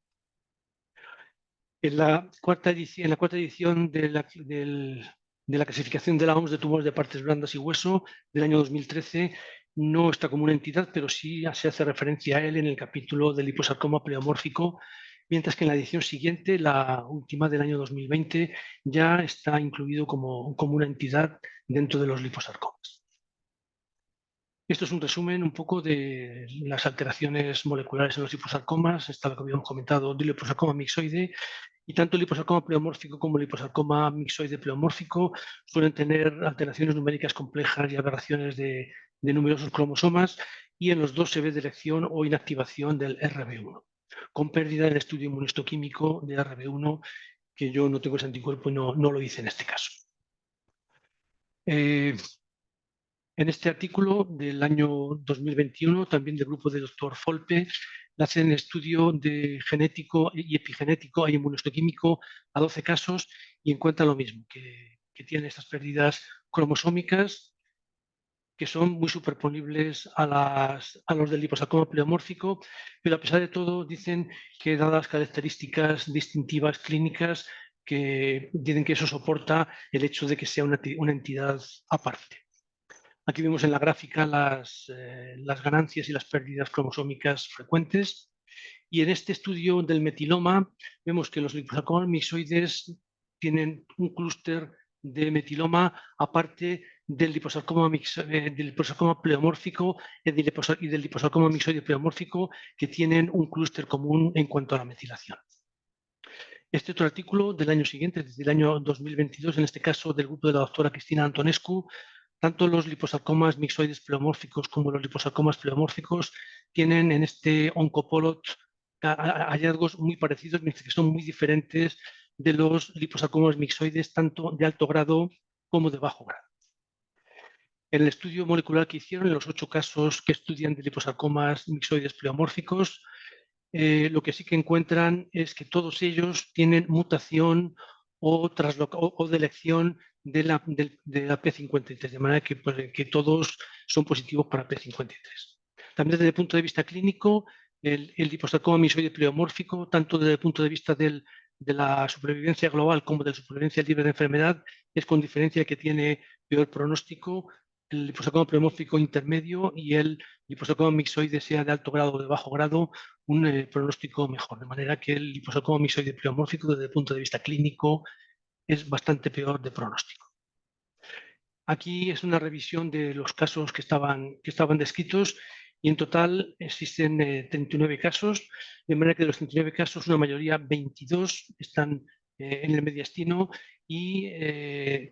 En la cuarta edición de la clasificación de la OMS de tumores de partes blandas y hueso del año 2013, no está como una entidad, pero sí se hace referencia a él en el capítulo del liposarcoma pleomórfico, mientras que en la edición siguiente, la última del año 2020, ya está incluido como una entidad dentro de los liposarcomas. Esto es un resumen un poco de las alteraciones moleculares en los liposarcomas. Está lo que habíamos comentado del liposarcoma mixoide, y tanto el liposarcoma pleomórfico como el liposarcoma mixoide pleomórfico suelen tener alteraciones numéricas complejas y aberraciones de numerosos cromosomas, y en los dos se ve delección o inactivación del RB1, con pérdida del estudio inmunohistoquímico de RB1, que yo no tengo ese anticuerpo y no lo hice en este caso. En este artículo del año 2021, también del grupo del doctor Folpe, hacen estudio de genético y epigenético e inmunohistoquímico a 12 casos y encuentran lo mismo, que tienen estas pérdidas cromosómicas que son muy superponibles a los del liposarcoma pleomórfico, pero a pesar de todo dicen que, dadas las características distintivas clínicas, que dicen que eso soporta el hecho de que sea una entidad aparte. Aquí vemos en la gráfica las ganancias y las pérdidas cromosómicas frecuentes. Y en este estudio del metiloma vemos que los liposarcomas mixoides tienen un clúster de metiloma aparte del liposarcoma pleomórfico y del liposarcoma mixoide pleomórfico, que tienen un clúster común en cuanto a la metilación. Este otro artículo del año siguiente, desde el año 2022, en este caso del grupo de la doctora Cristina Antonescu, tanto los liposarcomas mixoides pleomórficos como los liposarcomas pleomórficos tienen en este oncopolot hallazgos muy parecidos, mientras que son muy diferentes de los liposarcomas mixoides, tanto de alto grado como de bajo grado. En el estudio molecular que hicieron, en los 8 casos que estudian de liposarcomas mixoides pleomórficos, lo que sí que encuentran es que todos ellos tienen mutación o delección de la P53, de manera que todos son positivos para P53. También desde el punto de vista clínico, el liposarcoma mixoide pleomórfico, tanto desde el punto de vista de la supervivencia global como de la supervivencia libre de enfermedad, es con diferencia que tiene peor pronóstico. El liposarcoma pleomórfico intermedio y el liposarcoma mixoide, sea de alto grado o de bajo grado, un pronóstico mejor. De manera que el liposarcoma mixoide pleomórfico, desde el punto de vista clínico, es bastante peor de pronóstico. Aquí es una revisión de los casos que estaban descritos, y en total existen 39 casos, de manera que de los 39 casos, una mayoría, 22, están en el mediastino, y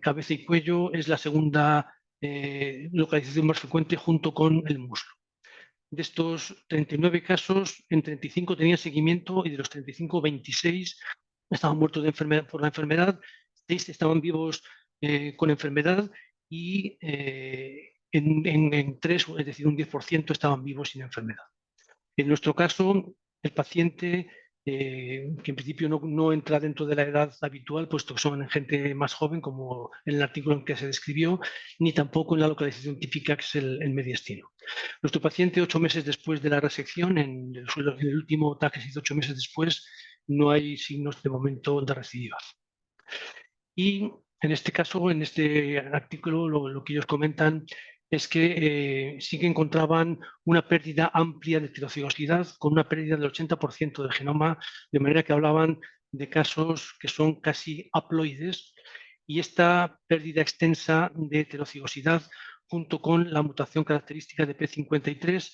cabeza y cuello es la segunda localización más frecuente, junto con el muslo. De estos 39 casos, en 35 tenían seguimiento, y de los 35, 26 estaban muertos por la enfermedad, 6 estaban vivos con enfermedad, y en 3, es decir, un 10%, estaban vivos sin enfermedad. En nuestro caso, el paciente, que en principio no entra dentro de la edad habitual, puesto que son gente más joven, como en el artículo en que se describió, ni tampoco en la localización típica, que es el mediastino. Nuestro paciente, 8 meses después de la resección, en el último TAC que se hizo 8 meses después, no hay signos de momento de recidiva. Y en este caso, en este artículo, lo que ellos comentan es que sí que encontraban una pérdida amplia de heterocigosidad con una pérdida del 80% del genoma, de manera que hablaban de casos que son casi haploides, y esta pérdida extensa de heterocigosidad junto con la mutación característica de P53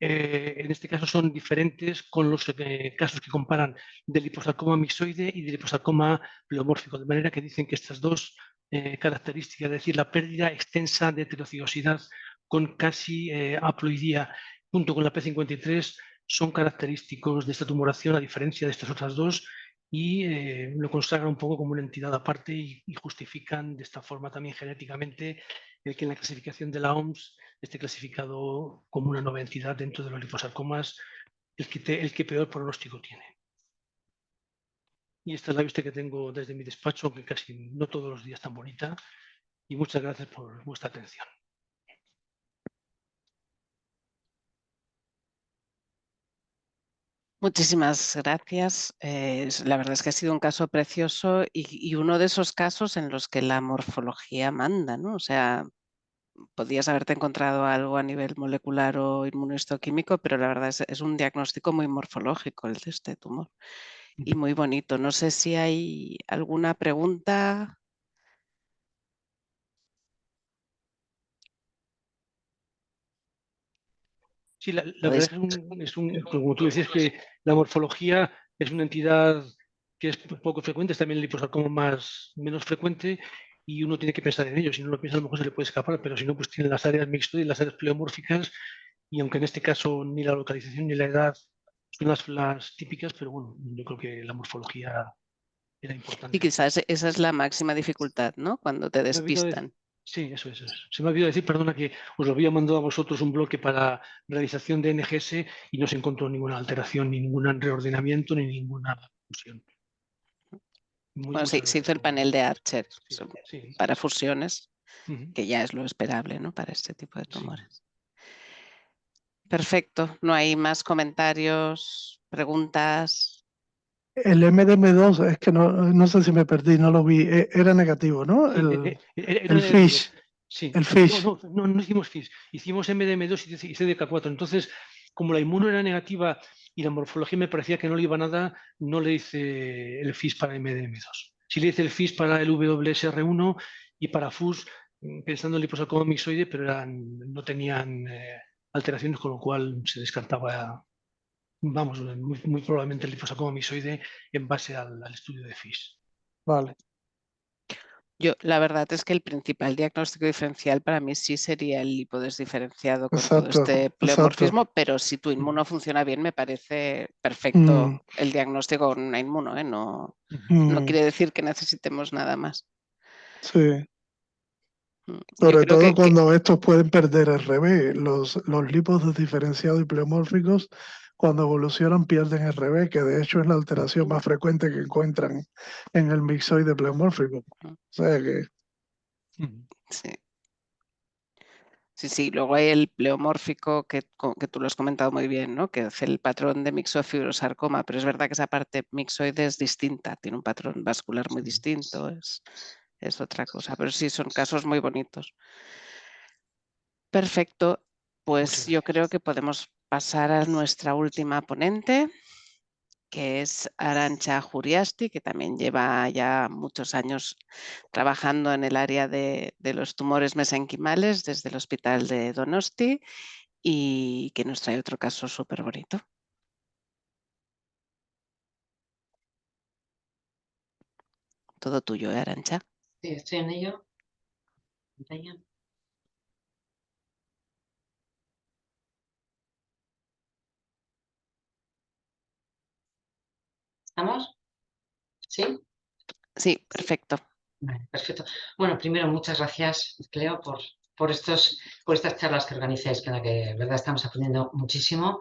en este caso son diferentes con los casos que comparan del liposarcoma mixoide y del liposarcoma pleomórfico, de manera que dicen que estas dos características, es decir, la pérdida extensa de heterocigosidad con casi haploidía junto con la P53 son característicos de esta tumoración a diferencia de estas otras dos y lo consagran un poco como una entidad aparte y justifican de esta forma también genéticamente que en la clasificación de la OMS esté clasificado como una nueva entidad dentro de los liposarcomas, el que peor pronóstico tiene. Y esta es la vista que tengo desde mi despacho, que casi no todos los días tan bonita, y muchas gracias por vuestra atención. Muchísimas gracias. La verdad es que ha sido un caso precioso y uno de esos casos en los que la morfología manda, ¿no? O sea, podías haberte encontrado algo a nivel molecular o inmunohistoquímico, pero la verdad es un diagnóstico muy morfológico el de este tumor y muy bonito. No sé si hay alguna pregunta. Sí, la verdad es como tú decías, que la morfología es una entidad que es poco frecuente, es también el liposarcoma menos frecuente, y uno tiene que pensar en ello. Si no lo piensa, a lo mejor se le puede escapar, pero si no, pues tiene las áreas mixtoides y las áreas pleomórficas, y aunque en este caso ni la localización ni la edad son las típicas, pero bueno, yo creo que la morfología era importante. Y quizás esa es la máxima dificultad, ¿no? Cuando te despistan. Sí, eso es. Se me ha olvidado decir, perdona, que os había mandado a vosotros un bloque para realización de NGS y no se encontró ninguna alteración, ni ningún reordenamiento, ni ninguna fusión. Bueno, sí, se hizo el panel de Archer sí, para fusiones, Uh-huh. que ya es lo esperable, ¿no? Para este tipo de tumores. Sí. Perfecto. ¿No hay más comentarios, preguntas? El MDM2, es que no sé si me perdí, no lo vi, era negativo, ¿no? Era el FISH. Sí. El FISH. No hicimos FISH, hicimos MDM2 y CDK4. Entonces, como la inmuno era negativa y la morfología me parecía que no le iba nada, no le hice el FISH para MDM2. Sí le hice el FISH para el WSR1 y para FUS, pensando en liposarcoma mixoide, pero no tenían alteraciones, con lo cual se descartaba, vamos, muy probablemente el liposarcoma mixoide en base al estudio de FISH. Vale. La verdad es que el principal diagnóstico diferencial para mí sí sería el lipodesdiferenciado con Exacto, todo este pleomorfismo, pero si tu inmuno funciona bien, me parece perfecto el diagnóstico con una inmuno, ¿eh? No quiere decir que necesitemos nada más. Sí. Yo Sobre creo todo cuando estos pueden perder RB, los lipos desdiferenciados y pleomórficos, cuando evolucionan pierden RB, que de hecho es la alteración más frecuente que encuentran en el mixoide pleomórfico. O sea que... Sí. Luego hay el pleomórfico que tú lo has comentado muy bien, ¿no? Que hace el patrón de mixofibrosarcoma, pero es verdad que esa parte mixoide es distinta, tiene un patrón vascular muy distinto, es otra cosa, pero sí son casos muy bonitos. Perfecto, pues yo creo que podemos pasar a nuestra última ponente, que es Arantxa Juriasti, que también lleva ya muchos años trabajando en el área de los tumores mesenquimales desde el Hospital de Donosti y que nos trae otro caso súper bonito. Todo tuyo, Arantxa. Sí, estoy en ello. ¿Estamos? ¿Sí? Sí, perfecto. Vale, perfecto. Bueno, primero, muchas gracias, Cleo, por estas charlas que organizáis, que en la que de verdad estamos aprendiendo muchísimo.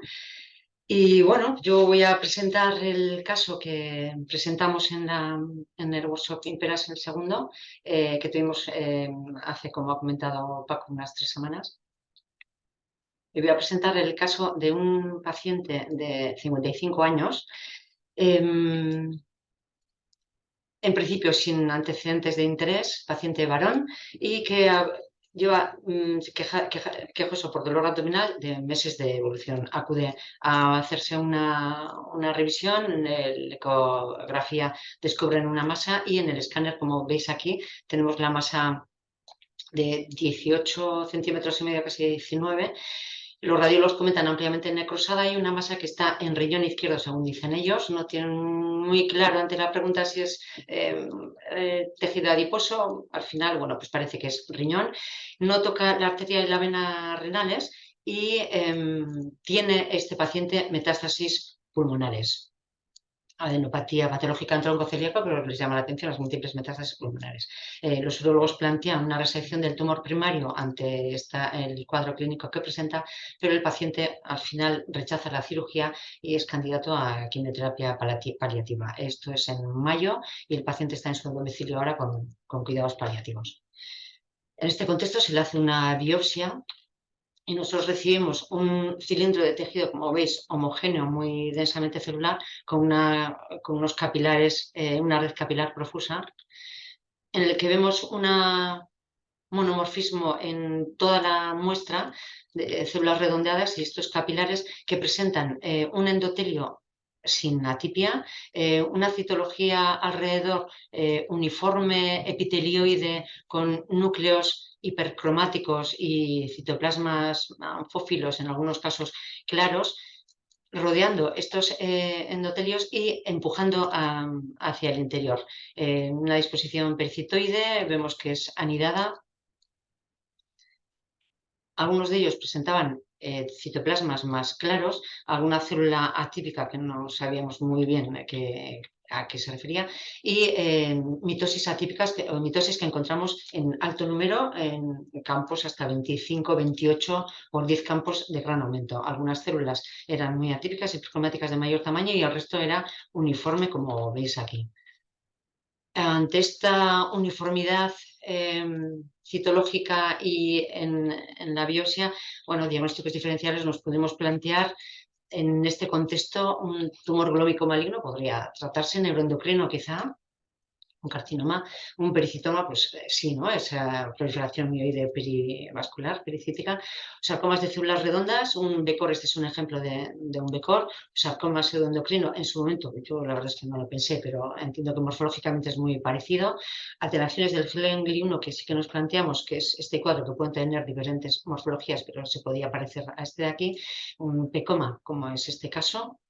Y bueno, yo voy a presentar el caso que presentamos en el workshop Imperas en el segundo, que tuvimos hace, como ha comentado Paco, unas 3 semanas. Y voy a presentar el caso de un paciente de 55 años En principio sin antecedentes de interés, paciente varón, y que lleva quejoso por dolor abdominal de meses de evolución. Acude a hacerse una revisión, la ecografía descubren una masa y en el escáner, como veis aquí, tenemos la masa de 18 centímetros y medio, casi 19. Los radiólogos comentan ampliamente necrosada y una masa que está en riñón izquierdo, según dicen ellos. No tienen muy claro ante la pregunta si es tejido adiposo. Al final, bueno, pues parece que es riñón. No toca la arteria y la vena renales y tiene este paciente metástasis pulmonares. Adenopatía patológica en tronco celíaco, pero les llama la atención las múltiples metástasis pulmonares. Los urólogos plantean una resección del tumor primario ante el cuadro clínico que presenta, pero el paciente al final rechaza la cirugía y es candidato a quimioterapia paliativa. Esto es en mayo y el paciente está en su domicilio ahora con cuidados paliativos. En este contexto se le hace una biopsia y nosotros recibimos un cilindro de tejido, como veis, homogéneo, muy densamente celular, con unos capilares, una red capilar profusa, en el que vemos un monomorfismo en toda la muestra de células redondeadas y estos capilares que presentan un endotelio sin atipia, una citología alrededor uniforme, epitelioide, con núcleos hipercromáticos y citoplasmas anfófilos, en algunos casos claros, rodeando estos endotelios y empujando hacia el interior. Una disposición pericitoide, vemos que es anidada. Algunos de ellos presentaban citoplasmas más claros, alguna célula atípica que no sabíamos muy bien a qué se refería, y mitosis atípicas o mitosis que encontramos en alto número, en campos hasta 25, 28 por 10 campos de gran aumento. Algunas células eran muy atípicas, hipercromáticas de mayor tamaño, y el resto era uniforme, como veis aquí. Ante esta uniformidad citológica y en la biopsia, bueno, diagnósticos diferenciales nos podemos plantear en este contexto un tumor glóbico maligno, podría tratarse neuroendocrino quizá, un carcinoma, un pericitoma, pues sí, ¿no? Esa proliferación mioide perivascular, pericítica, sarcomas de células redondas, un BECOR, este es un ejemplo de un BECOR, sarcoma pseudoendocrino, en su momento, yo la verdad es que no lo pensé, pero entiendo que morfológicamente es muy parecido, alteraciones del GLI1 que sí que nos planteamos, que es este cuadro que puede tener diferentes morfologías, pero se podía parecer a este de aquí, un PECOMA, como es este caso,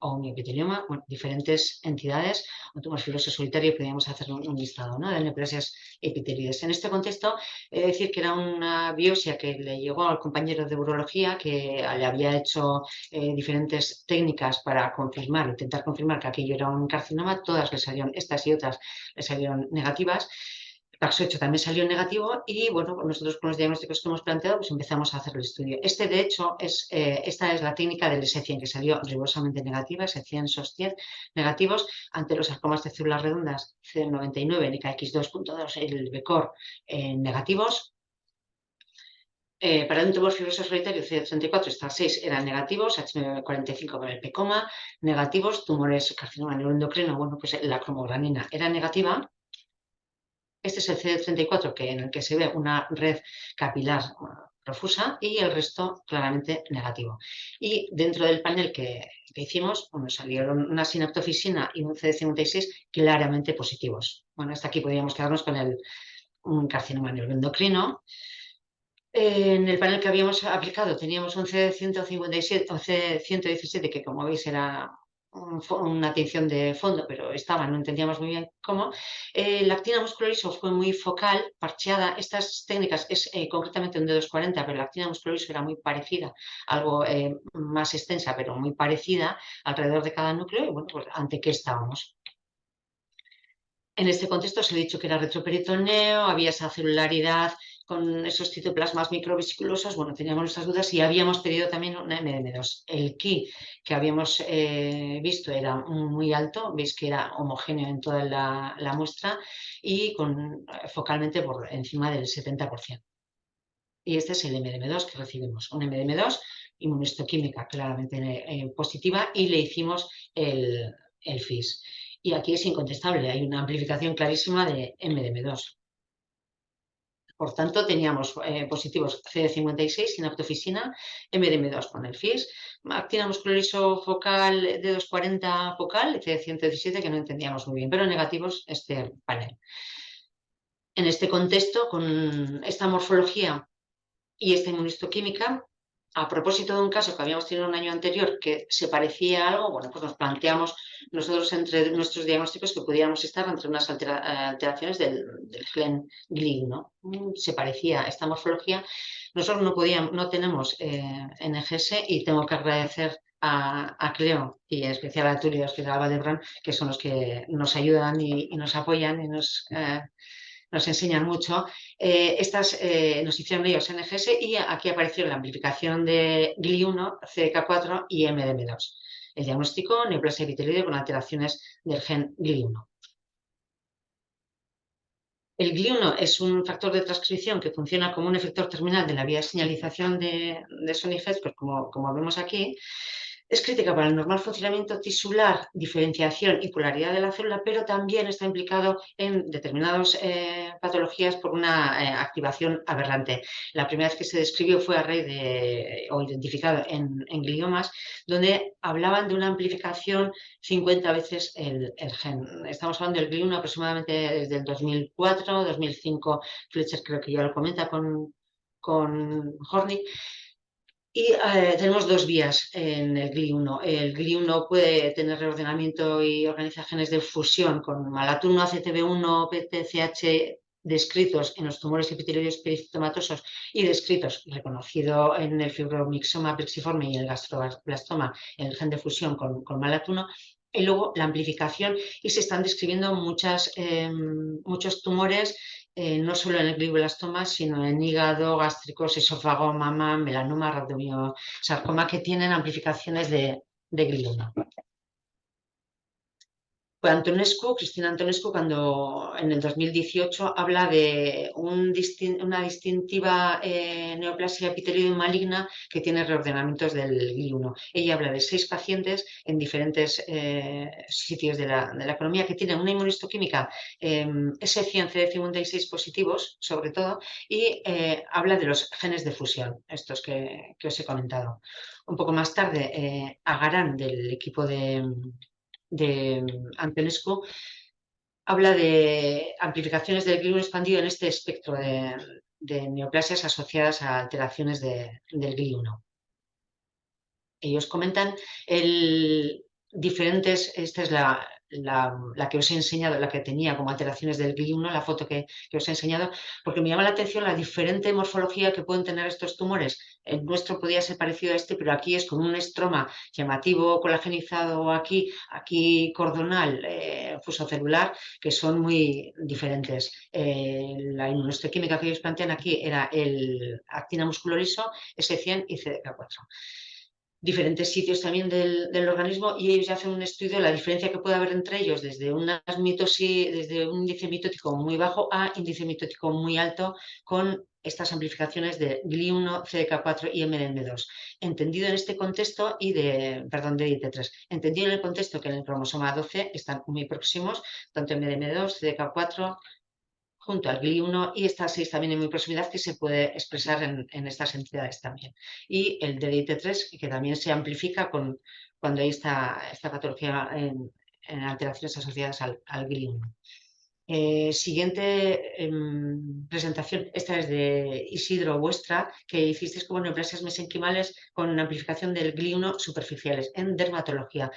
o un epitelioma, bueno, diferentes entidades, un tumor fibroso solitario, podríamos hacer un listado, ¿no?, de neoplasias epitelioides. En este contexto, he de decir que era una biopsia que le llegó al compañero de urología, que le había hecho diferentes técnicas para confirmar, intentar confirmar que aquello era un carcinoma, todas le salieron, estas y otras le salieron negativas. Paxocho también salió negativo y, bueno, nosotros con los diagnósticos que hemos planteado, pues empezamos a hacer el estudio. De hecho, esta es la técnica del S100, que salió rigurosamente negativa, S100, SOS10 negativos, ante los sarcomas de células redondas C99, NKX2.2, el BECOR negativos. Para un tumor fibroso solitario CD34 hasta 6 eran negativos, HM45 para el PECOMA, negativos, tumores carcinoma neuroendocrino, bueno, pues la cromogranina era negativa. Este es el CD34 en el que se ve una red capilar profusa y el resto claramente negativo. Y dentro del panel que hicimos, bueno, salieron una sinaptofisina y un CD56 claramente positivos. Bueno, hasta aquí podríamos quedarnos con un carcinoma neuroendocrino. En el panel que habíamos aplicado teníamos un CD157 o CD117 que, como veis, era una tinción de fondo, pero no entendíamos muy bien cómo. La actina muscularizo fue muy focal, parcheada. Estas técnicas es concretamente un D240, pero la actina muscularizo era muy parecida, algo más extensa, pero muy parecida alrededor de cada núcleo. Y bueno, pues ¿ante qué estábamos? En este contexto os he dicho que era retroperitoneo, había esa celularidad con esos citoplasmas microvesiculosos. Bueno, teníamos nuestras dudas y habíamos pedido también una MDM2. El Ki que habíamos visto era muy alto, veis que era homogéneo en toda la muestra y focalmente por encima del 70%. Y este es el MDM2 que recibimos, un MDM2 inmunohistoquímica claramente positiva, y le hicimos el FIS. Y aquí es incontestable, hay una amplificación clarísima de MDM2. Por tanto, teníamos positivos CD56 sin aptofisina, MDM2 con el FIS, actina musculoliso focal de 240 focal y CD117 que no entendíamos muy bien, pero negativos este panel. En este contexto, con esta morfología y esta inmunistoquímica, a propósito de un caso que habíamos tenido un año anterior que se parecía a algo, bueno, pues nos planteamos nosotros entre nuestros diagnósticos que pudiéramos estar entre unas alteraciones del gen GLI1. Se parecía a esta morfología. Nosotros no tenemos NGS y tengo que agradecer a Cleo y en especial a Tulio y a Valdebrán, que son los que nos ayudan y nos apoyan y nos enseñan mucho. Nos hicieron ellos NGS y aquí apareció la amplificación de GLI1, CDK4 y MDM2. El diagnóstico, neoplasia epitelioide con alteraciones del gen GLI1. El GLI1 es un factor de transcripción que funciona como un efector terminal de la vía de señalización de Sony-Hess, pues como vemos aquí. Es crítica para el normal funcionamiento tisular, diferenciación y polaridad de la célula, pero también está implicado en determinadas patologías por una activación aberrante. La primera vez que se describió fue a raíz o identificado en gliomas, donde hablaban de una amplificación 50 veces el gen. Estamos hablando del GLI1 aproximadamente desde el 2004, 2005, Fletcher creo que ya lo comenta con Hornig. Y tenemos dos vías en el GLI1. El GLI1 puede tener reordenamiento y organiza genes de fusión con MALAT1, ACTB1, PTCH descritos en los tumores epitelioides pericytomatosos y descritos, reconocido en el fibromixoma plexiforme y el gastroblastoma, en el gen de fusión con MALAT1. Y luego la amplificación, y se están describiendo muchos tumores, no solo en el glioblastoma, sino en hígado, gástricos, esófago, mama, melanoma, radiomiosarcoma, que tienen amplificaciones de glioma. Fue Cristina Antonescu, cuando en el 2018 habla de una distintiva neoplasia epitelioide maligna que tiene reordenamientos del GLI1. Ella habla de 6 pacientes en diferentes sitios de la economía que tienen una inmunistoquímica S100, CD56 positivos, sobre todo, y habla de los genes de fusión, estos que os he comentado. Un poco más tarde, Agarán, del equipo de Antonescu, habla de amplificaciones del GLI1 expandido en este espectro de neoplasias asociadas a alteraciones del GLI1. Ellos comentan esta es la que os he enseñado, la que tenía como alteraciones del GLI1, la foto que os he enseñado, porque me llama la atención la diferente morfología que pueden tener estos tumores. El nuestro podía ser parecido a este, pero aquí es con un estroma llamativo colagenizado aquí cordonal, fusocelular, que son muy diferentes. La inmunohistoquímica que ellos plantean aquí era el actina musculoliso, S100 y CDK4. Diferentes sitios también del organismo, y ellos hacen un estudio de la diferencia que puede haber entre ellos desde un índice mitótico muy bajo a índice mitótico muy alto con estas amplificaciones de GLI1, CDK4 y MDM2. Entendido en este contexto de DIT3, entendido en el contexto que en el cromosoma 12 están muy próximos, tanto MDM2, CDK4, junto al GLI1, y estas 6 también en muy proximidad, que se puede expresar en estas entidades también. Y el DDIT3, que también se amplifica cuando hay esta patología en alteraciones asociadas al GLI1. Siguiente presentación, esta es de Isidro, vuestra, que hicisteis como neoplasias mesenquimales con amplificación del GLI1 superficiales en dermatología.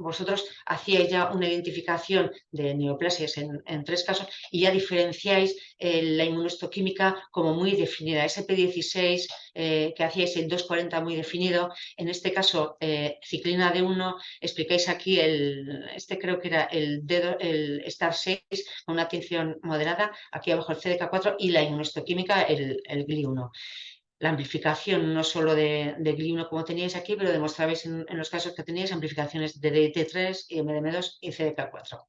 Vosotros hacíais ya una identificación de neoplasias en 3 casos y ya diferenciáis la inmunohistoquímica como muy definida. SP16, que hacíais el 240 muy definido. En este caso, ciclina D1, explicáis aquí creo que era el STAR6 con una tinción moderada, aquí abajo el CDK4 y la inmunohistoquímica el GLI1. La amplificación no solo de GLI1 como teníais aquí, pero demostrabais en los casos que teníais amplificaciones de DIT3 y MDM2 y CDK4.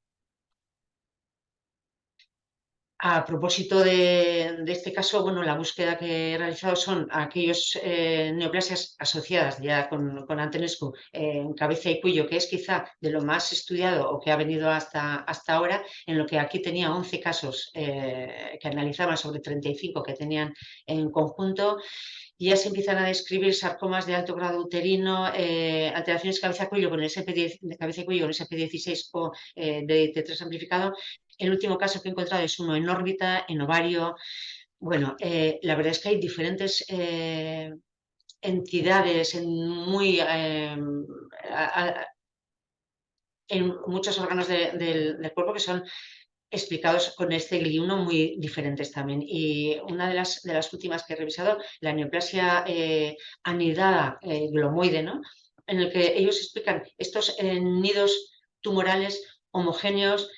A propósito de este caso, bueno, la búsqueda que he realizado son aquellos neoplasias asociadas ya con Antonescu en cabeza y cuello, que es quizá de lo más estudiado o que ha venido hasta ahora, en lo que aquí tenía 11 casos que analizaban sobre 35 que tenían en conjunto. Y ya se empiezan a describir sarcomas de alto grado uterino, alteraciones cabeza-cuello con el cabeza y cuello con SP16 o DT3 amplificado. El último caso que he encontrado es uno en órbita, en ovario. Bueno, la verdad es que hay diferentes entidades en muchos órganos del cuerpo que son explicados con este GLI1 muy diferentes también. Y una de las últimas que he revisado, la neoplasia anidada glomoide, ¿no? En el que ellos explican estos nidos tumorales homogéneos,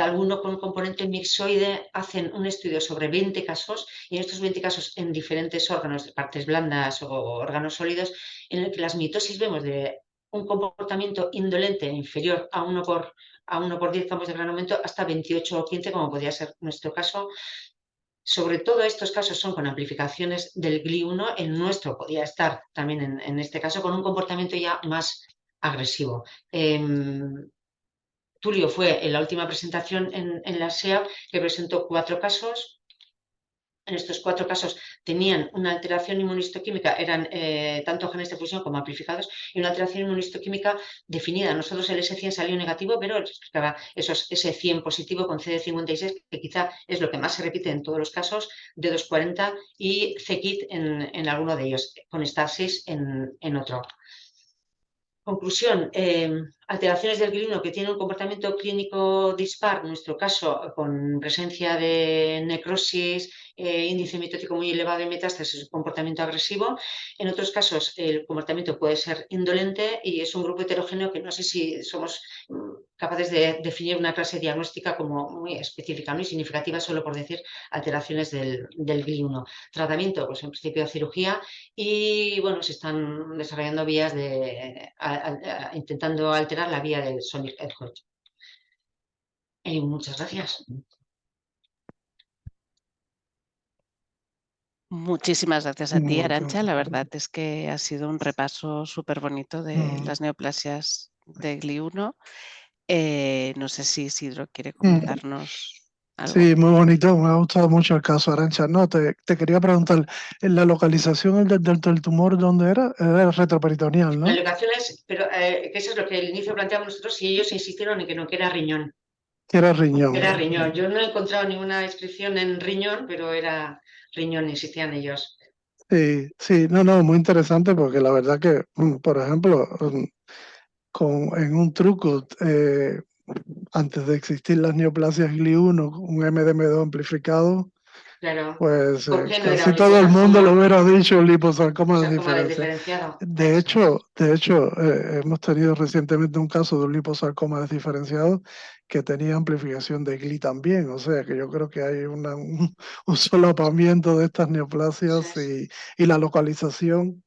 alguno con componente mixoide, hacen un estudio sobre 20 casos y en estos 20 casos en diferentes órganos, partes blandas o órganos sólidos, en el que las mitosis vemos de un comportamiento indolente inferior a 1 por 10 campos de gran aumento hasta 28 o 15, como podría ser nuestro caso. Sobre todo estos casos son con amplificaciones del GLI1, el nuestro podría estar también en este caso con un comportamiento ya más agresivo. Tulio fue en la última presentación en la SEA que presentó 4 casos. En estos 4 casos tenían una alteración inmunistoquímica, eran tanto genes de fusión como amplificados, y una alteración inmunistoquímica definida. Nosotros el S100 salió negativo, pero explicaba esos S100 positivo con CD56, que quizá es lo que más se repite en todos los casos, D240 y CKIT en alguno de ellos, con Stasis en otro. Conclusión, alteraciones del GLI1 que tienen un comportamiento clínico dispar, en nuestro caso con presencia de necrosis, índice mitótico muy elevado y metástasis, comportamiento agresivo. En otros casos el comportamiento puede ser indolente y es un grupo heterogéneo que no sé si somos capaces de definir una clase diagnóstica como muy específica, muy significativa, solo por decir alteraciones del GLI1. Tratamiento, pues en principio cirugía y bueno, se están desarrollando vías intentando alterar la vía del Sonic Hedgehog. Muchas gracias. Muchísimas gracias a ti, Arantxa. La verdad es que ha sido un repaso súper bonito de las neoplasias de GLI1. No sé si Isidro quiere comentarnos algo. Sí, muy bonito. Me ha gustado mucho el caso, Arantxa. No, te quería preguntar, ¿en la localización del tumor dónde era? Era retroperitoneal, ¿no? La locación es, pero que eso es lo que al inicio planteamos nosotros y ellos insistieron en que no, que era riñón. Que era riñón. Era riñón. Yo no he encontrado ninguna descripción en riñón, pero era riñón, insistían ellos. Sí, sí, no, muy interesante porque la verdad que, por ejemplo, en un truco, antes de existir las neoplasias GLI1, un MDM2 amplificado, Claro. pues ¿Por qué no casi era todo el mundo lo liposarcoma? hubiera dicho liposarcoma Desdiferenciado. De hecho, hemos tenido recientemente un caso de un liposarcoma desdiferenciado que tenía amplificación de GLI también, o sea que yo creo que hay un solapamiento de estas neoplasias y la localización,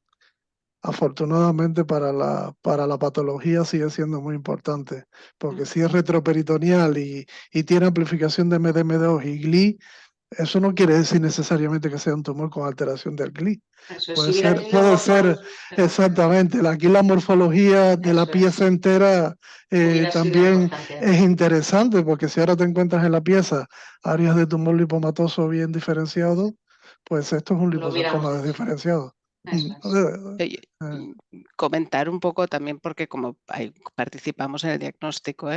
afortunadamente para la patología, sigue siendo muy importante, porque si es retroperitoneal y tiene amplificación de MDM2 y GLI, eso no quiere decir necesariamente que sea un tumor con alteración del GLI. Puede ser exactamente. Aquí la morfología de la pieza entera también es interesante, porque si ahora te encuentras en la pieza áreas de tumor lipomatoso bien diferenciado, pues esto es un liposarcoma desdiferenciado. Comentar un poco también porque como participamos en el diagnóstico,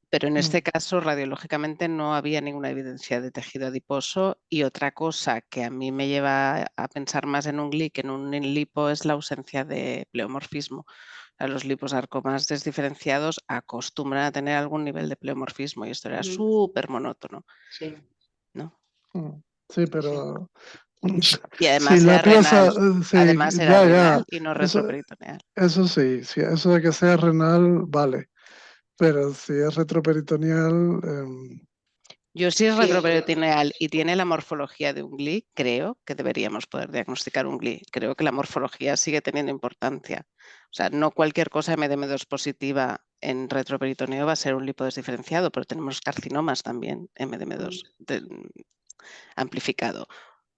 pero en este caso radiológicamente no había ninguna evidencia de tejido adiposo y otra cosa que a mí me lleva a pensar más en un GLI que en un lipo es la ausencia de pleomorfismo. Los liposarcomas desdiferenciados acostumbran a tener algún nivel de pleomorfismo y esto era súper monótono. Sí. ¿No? Sí, pero... Y además era renal, además era renal y no eso, retroperitoneal. Eso sí, eso de que sea renal, vale, pero si es retroperitoneal... Yo si es retroperitoneal y tiene la morfología de un GLI, creo que deberíamos poder diagnosticar un GLI. Creo que la morfología sigue teniendo importancia. O sea, no cualquier cosa MDM2 positiva en retroperitoneo va a ser un lipo desdiferenciado, pero tenemos carcinomas también MDM2 amplificado.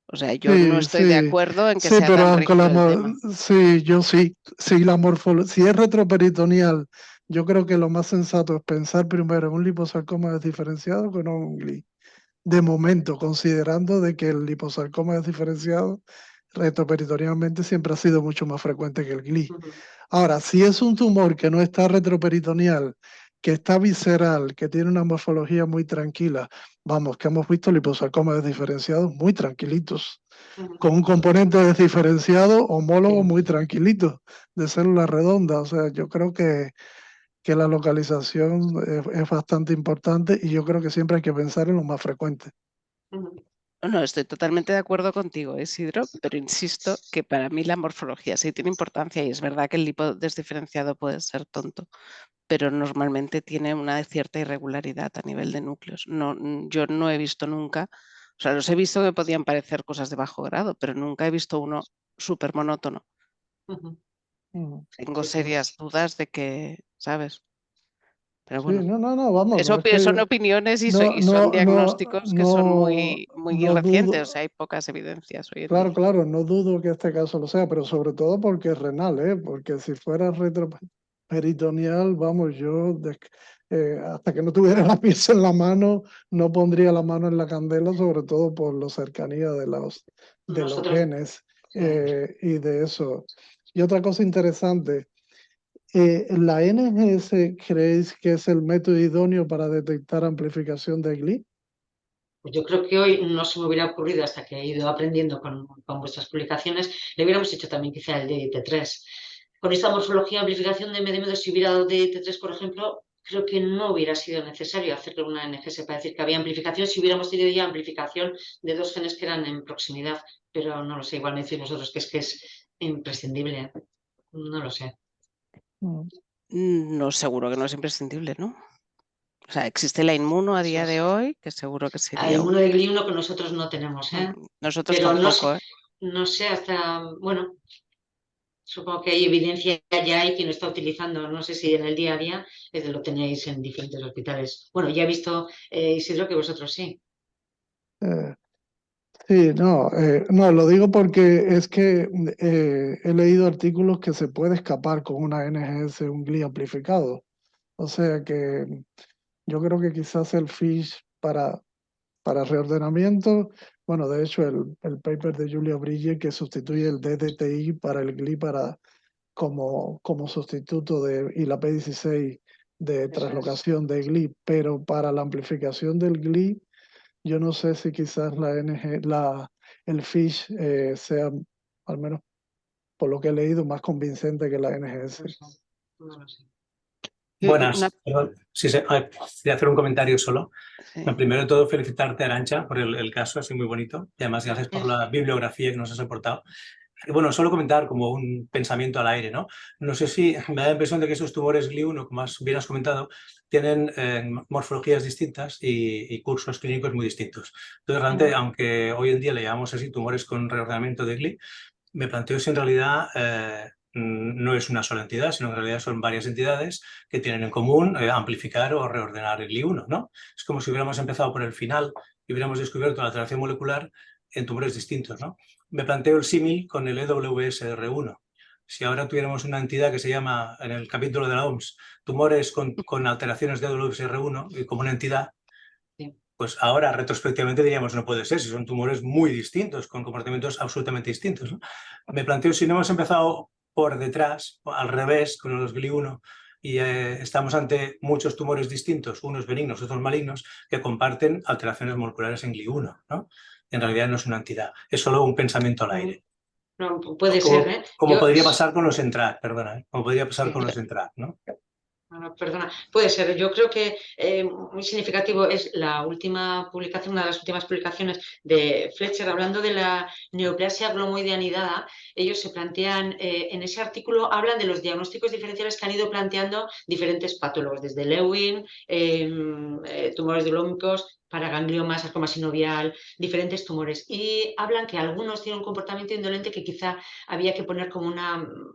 O sea, yo no estoy de acuerdo en que sí, sea tan pero rígido el tema. sí, yo sí, la morfología, si es retroperitoneal, yo creo que lo más sensato es pensar primero en un liposarcoma desdiferenciado que no en un GLI. De momento, considerando de que el liposarcoma desdiferenciado retroperitonealmente siempre ha sido mucho más frecuente que el GLI. Ahora, si es un tumor que no está retroperitoneal, que está visceral, que tiene una morfología muy tranquila, vamos, que hemos visto liposarcomas desdiferenciados muy tranquilitos, con un componente desdiferenciado homólogo muy tranquilito, de célula redonda. O sea, yo creo que la localización es bastante importante y yo creo que siempre hay que pensar en lo más frecuente. No, estoy totalmente de acuerdo contigo, Isidro, pero insisto que para mí la morfología sí tiene importancia y es verdad que el lipo desdiferenciado puede ser tonto, pero normalmente tiene una cierta irregularidad a nivel de núcleos. No, yo no he visto nunca, o sea, los he visto que podían parecer cosas de bajo grado, pero nunca he visto uno súper monótono. Tengo serias dudas de que, ¿sabes? Pero Sí, bueno, no, vamos, no es son que opiniones y no, son no, no, diagnósticos que son no, muy no recientes, o dudo, sea, hay pocas evidencias hoy en claro, día. no dudo que este caso lo sea, pero sobre todo porque es renal, porque si fuera retroperitoneal, vamos, yo hasta que no tuviera la pieza en la mano, no pondría la mano en la candela, sobre todo por la cercanía de los Nosotros, genes sí. y de eso. Y otra cosa interesante, ¿la NGS creéis que es el método idóneo para detectar amplificación de GLI? Pues yo creo que hoy no se me hubiera ocurrido hasta que he ido aprendiendo con vuestras publicaciones, le hubiéramos hecho también quizá el DIT3. Con esta morfología de amplificación de MDM2, si hubiera dado DIT3, por ejemplo, creo que no hubiera sido necesario hacerle una NGS para decir que había amplificación si hubiéramos tenido ya amplificación de dos genes que eran en proximidad. Pero no lo sé, igual me decís vosotros que es imprescindible. No lo sé. No, seguro que no es imprescindible, ¿no? O sea, existe la inmuno a día de hoy, que seguro que Hay sería uno de GLI1 que nosotros no tenemos, ¿eh? Nosotros Pero tampoco, ¿eh? no sé hasta, bueno, supongo que hay evidencia ya hay quien lo está utilizando. No sé si en el día a día lo tenéis en diferentes hospitales. Bueno, ya he visto, Isidro, que vosotros sí. Sí, no, lo digo porque es que he leído artículos que se puede escapar con una NGS, un GLI amplificado. O sea que yo creo que quizás el FISH para reordenamiento, bueno, de hecho el paper de Julia Brille que sustituye el DDTI para el GLI como sustituto y la P16 de translocación de GLI, pero para la amplificación del GLI, yo no sé si quizás el FISH sea, al menos por lo que he leído, más convincente que la NGS. No lo sé. Buenas. Sí, quería hacer un comentario solo. Sí. Bueno, primero de todo, felicitarte, Arantxa, por el caso, ha sido muy bonito. Y además, gracias por la bibliografía que nos has aportado. Y bueno, solo comentar como un pensamiento al aire, ¿no? No sé si me da la impresión de que esos tumores GLI1, como bien has comentado, tienen morfologías distintas y cursos clínicos muy distintos. Entonces, realmente, aunque hoy en día le llamamos así tumores con reordenamiento de GLI, me planteo si en realidad no es una sola entidad, sino en realidad son varias entidades que tienen en común amplificar o reordenar el GLI1, ¿no? Es como si hubiéramos empezado por el final y hubiéramos descubierto la alteración molecular en tumores distintos, ¿no? Me planteo el símil con el EWSR1. Si ahora tuviéramos una entidad que se llama, en el capítulo de la OMS, tumores con alteraciones de EWSR1 y como una entidad, pues ahora retrospectivamente diríamos no puede ser, si son tumores muy distintos, con comportamientos absolutamente distintos, ¿no? Me planteo si no hemos empezado por detrás, al revés, con los GLI1, y estamos ante muchos tumores distintos, unos benignos, otros malignos, que comparten alteraciones moleculares en GLI1, ¿no? En realidad no es una entidad, es solo un pensamiento al aire. No, puede ser, ¿eh? Como podría pasar con los ENTRAD, perdona, como podría pasar con los ENTRAD, ¿no? Bueno, perdona, puede ser. Yo creo que muy significativo es la última publicación, una de las últimas publicaciones de Fletcher, hablando de la neoplasia glomoide anidada. Ellos se plantean, en ese artículo hablan de los diagnósticos diferenciales que han ido planteando diferentes patólogos, desde Lewin, tumores dilómicos, paraganglioma, sarcoma sinovial, diferentes tumores. Y hablan que algunos tienen un comportamiento indolente que quizá había que poner como un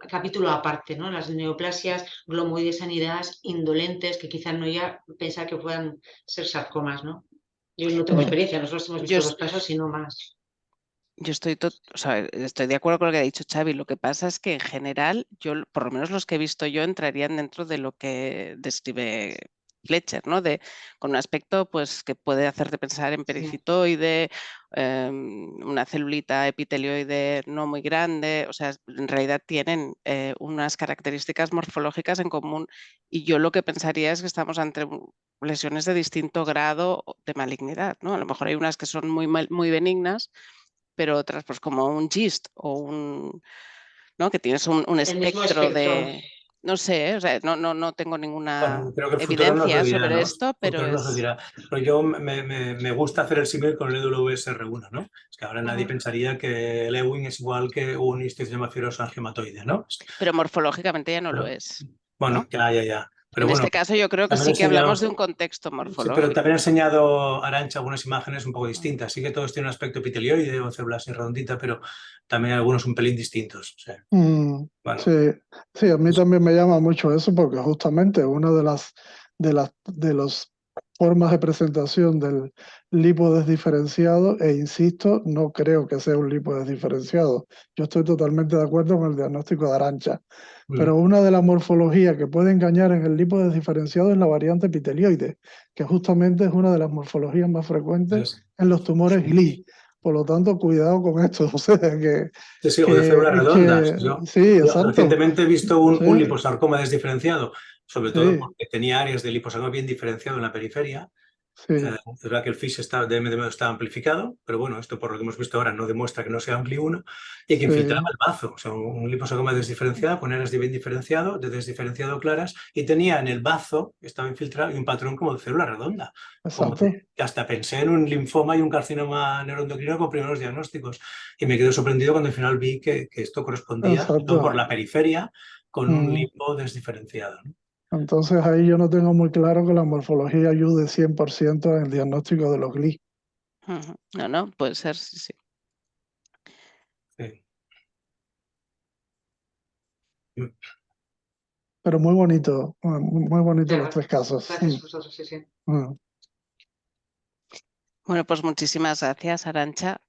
capítulo aparte, ¿no? Las neoplasias glomoides anidadas indolentes, que quizá no ya pensar que puedan ser sarcomas, ¿no? Yo no tengo experiencia, nosotros hemos visto Yo- 2 casos y no más. Yo estoy de acuerdo con lo que ha dicho Xavi. Lo que pasa es que en general, por lo menos los que he visto yo, entrarían dentro de lo que describe Fletcher, ¿no? Con un aspecto pues, que puede hacerte pensar en pericitoide, una celulita epitelioide no muy grande. O sea, en realidad tienen unas características morfológicas en común, y yo lo que pensaría es que estamos ante lesiones de distinto grado de malignidad, ¿no? A lo mejor hay unas que son muy benignas, pero otras, pues como un GIST o ¿no? Que tienes un El mismo espectro espectro. de, no sé, o sea, no tengo ninguna Bueno, creo que el futuro nos lo evidencia dirá, sobre ¿no? esto, El pero futuro nos lo dirá. Pero yo me gusta hacer el símil con el EWSR1, ¿no? Es que ahora nadie pensaría que el Ewing es igual que un isticema fibroso angiomatoide, ¿no? pero morfológicamente ya no lo Pero, es, bueno, ¿no? ya. Pero En bueno, este caso yo creo que también he sí que hablamos enseñado, de un contexto sí, pero morfológico. también he enseñado Arantxa algunas imágenes un poco distintas. Sí que todos tienen un aspecto epitelioide o célula así redondita, pero también algunos un pelín distintos. O sea, bueno, Sí, a mí también me llama mucho eso porque justamente una de las formas de presentación del lipodesdiferenciado, e insisto, no creo que sea un lipodesdiferenciado. Yo estoy totalmente de acuerdo con el diagnóstico de Arantxa, pero una de las morfologías que puede engañar en el lipodesdiferenciado es la variante epitelioide, que justamente es una de las morfologías más frecuentes en los tumores GLI. Por lo tanto, cuidado con esto. O sea, sí, o de células redondas. sí, Yo exacto. recientemente he visto un Sí, liposarcoma desdiferenciado, sobre todo sí, porque tenía áreas de liposarcoma bien diferenciado en la periferia. sí, Es verdad que el FISH de MDM está amplificado, pero bueno, esto por lo que hemos visto ahora no demuestra que no sea GLI1, y que infiltraba sí, el bazo, o sea, un liposarcoma desdiferenciado con áreas de bien diferenciado, de desdiferenciado claras, y tenía en el bazo, estaba infiltrado, y un patrón como de célula redonda. exacto. Que hasta pensé en un linfoma y un carcinoma neuroendocrino con primeros diagnósticos, y me quedé sorprendido cuando al final vi que esto correspondía, sobre todo por Exacto. la periferia, con un Mm. limbo desdiferenciado, ¿no? Entonces ahí yo no tengo muy claro que la morfología ayude 100% en el diagnóstico de los GLI. No, puede ser, sí. Sí. Pero muy bonito los 3 casos. Gracias a vosotros, sí. Mm. Bueno, pues muchísimas gracias, Arantxa.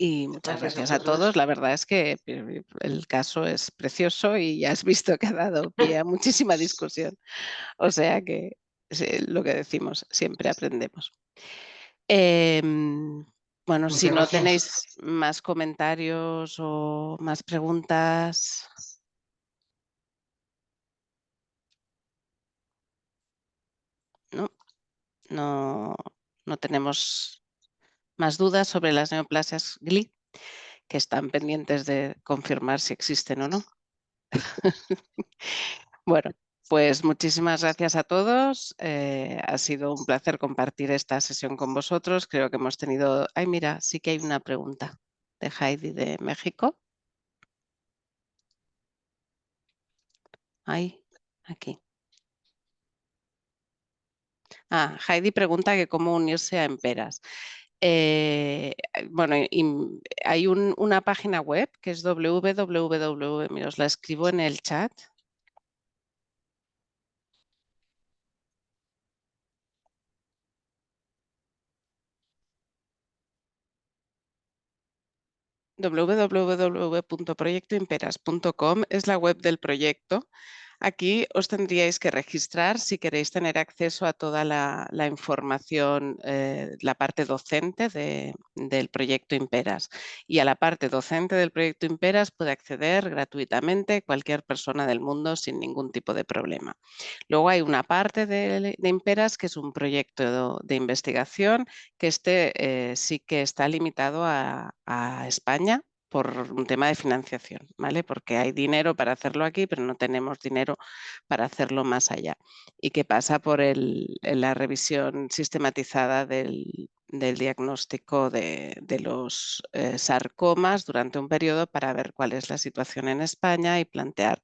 Y muchas Gracias a gracias a vosotros. todos. La verdad es que el caso es precioso y ya has visto que ha dado pie a muchísima discusión. O sea que lo que decimos, siempre aprendemos. Bueno, si Muchas no gracias. tenéis más comentarios o más preguntas. No tenemos más dudas sobre las neoplasias GLI, que están pendientes de confirmar si existen o no. Bueno, pues muchísimas gracias a todos. Ha sido un placer compartir esta sesión con vosotros. Creo que hemos tenido... Ay, mira, sí que hay una pregunta de Heidi de México. Ahí, aquí. Heidi pregunta que cómo unirse a Emperas. Bueno, hay una página web que es www, mira, os la escribo en el chat. www.proyectoimperas.com es la web del proyecto. Aquí os tendríais que registrar si queréis tener acceso a toda la información, la parte docente del proyecto Imperas. Y a la parte docente del proyecto Imperas puede acceder gratuitamente cualquier persona del mundo sin ningún tipo de problema. Luego hay una parte de Imperas que es un proyecto de investigación que sí que está limitado a España por un tema de financiación, ¿vale? Porque hay dinero para hacerlo aquí, pero no tenemos dinero para hacerlo más allá. Y que pasa por la revisión sistematizada del diagnóstico de los sarcomas durante un periodo para ver cuál es la situación en España y plantear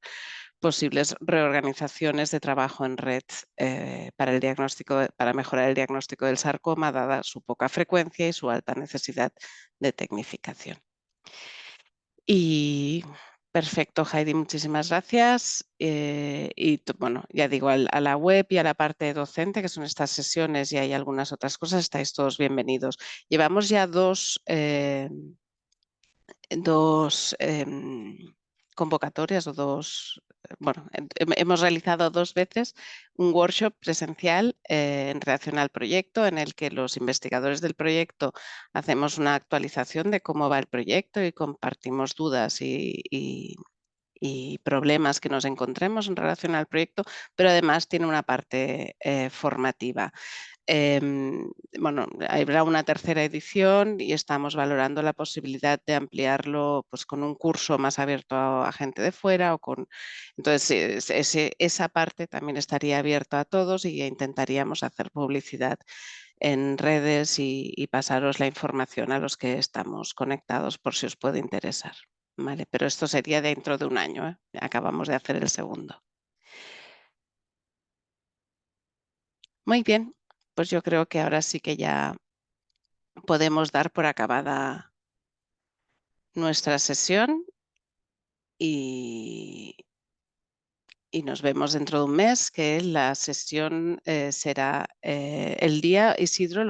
posibles reorganizaciones de trabajo en red para mejorar el diagnóstico del sarcoma, dada su poca frecuencia y su alta necesidad de tecnificación. Y Perfecto, Heidi, muchísimas gracias. Y bueno, ya digo, a la web y a la parte docente, que son estas sesiones y hay algunas otras cosas, estáis todos bienvenidos. Llevamos ya dos convocatorias o bueno, hemos realizado 2 veces un workshop presencial en relación al proyecto, en el que los investigadores del proyecto hacemos una actualización de cómo va el proyecto y compartimos dudas y problemas que nos encontremos en relación al proyecto, pero además tiene una parte formativa. Bueno, habrá una tercera edición y estamos valorando la posibilidad de ampliarlo pues, con un curso más abierto a gente de fuera. Entonces, esa parte también estaría abierta a todos y intentaríamos hacer publicidad en redes y pasaros la información a los que estamos conectados por si os puede interesar. Vale, pero esto sería dentro de un año, ¿eh? Acabamos de hacer el segundo. Muy bien, pues yo creo que ahora sí que ya podemos dar por acabada nuestra sesión y nos vemos dentro de un mes, que la sesión será el día, Isidro,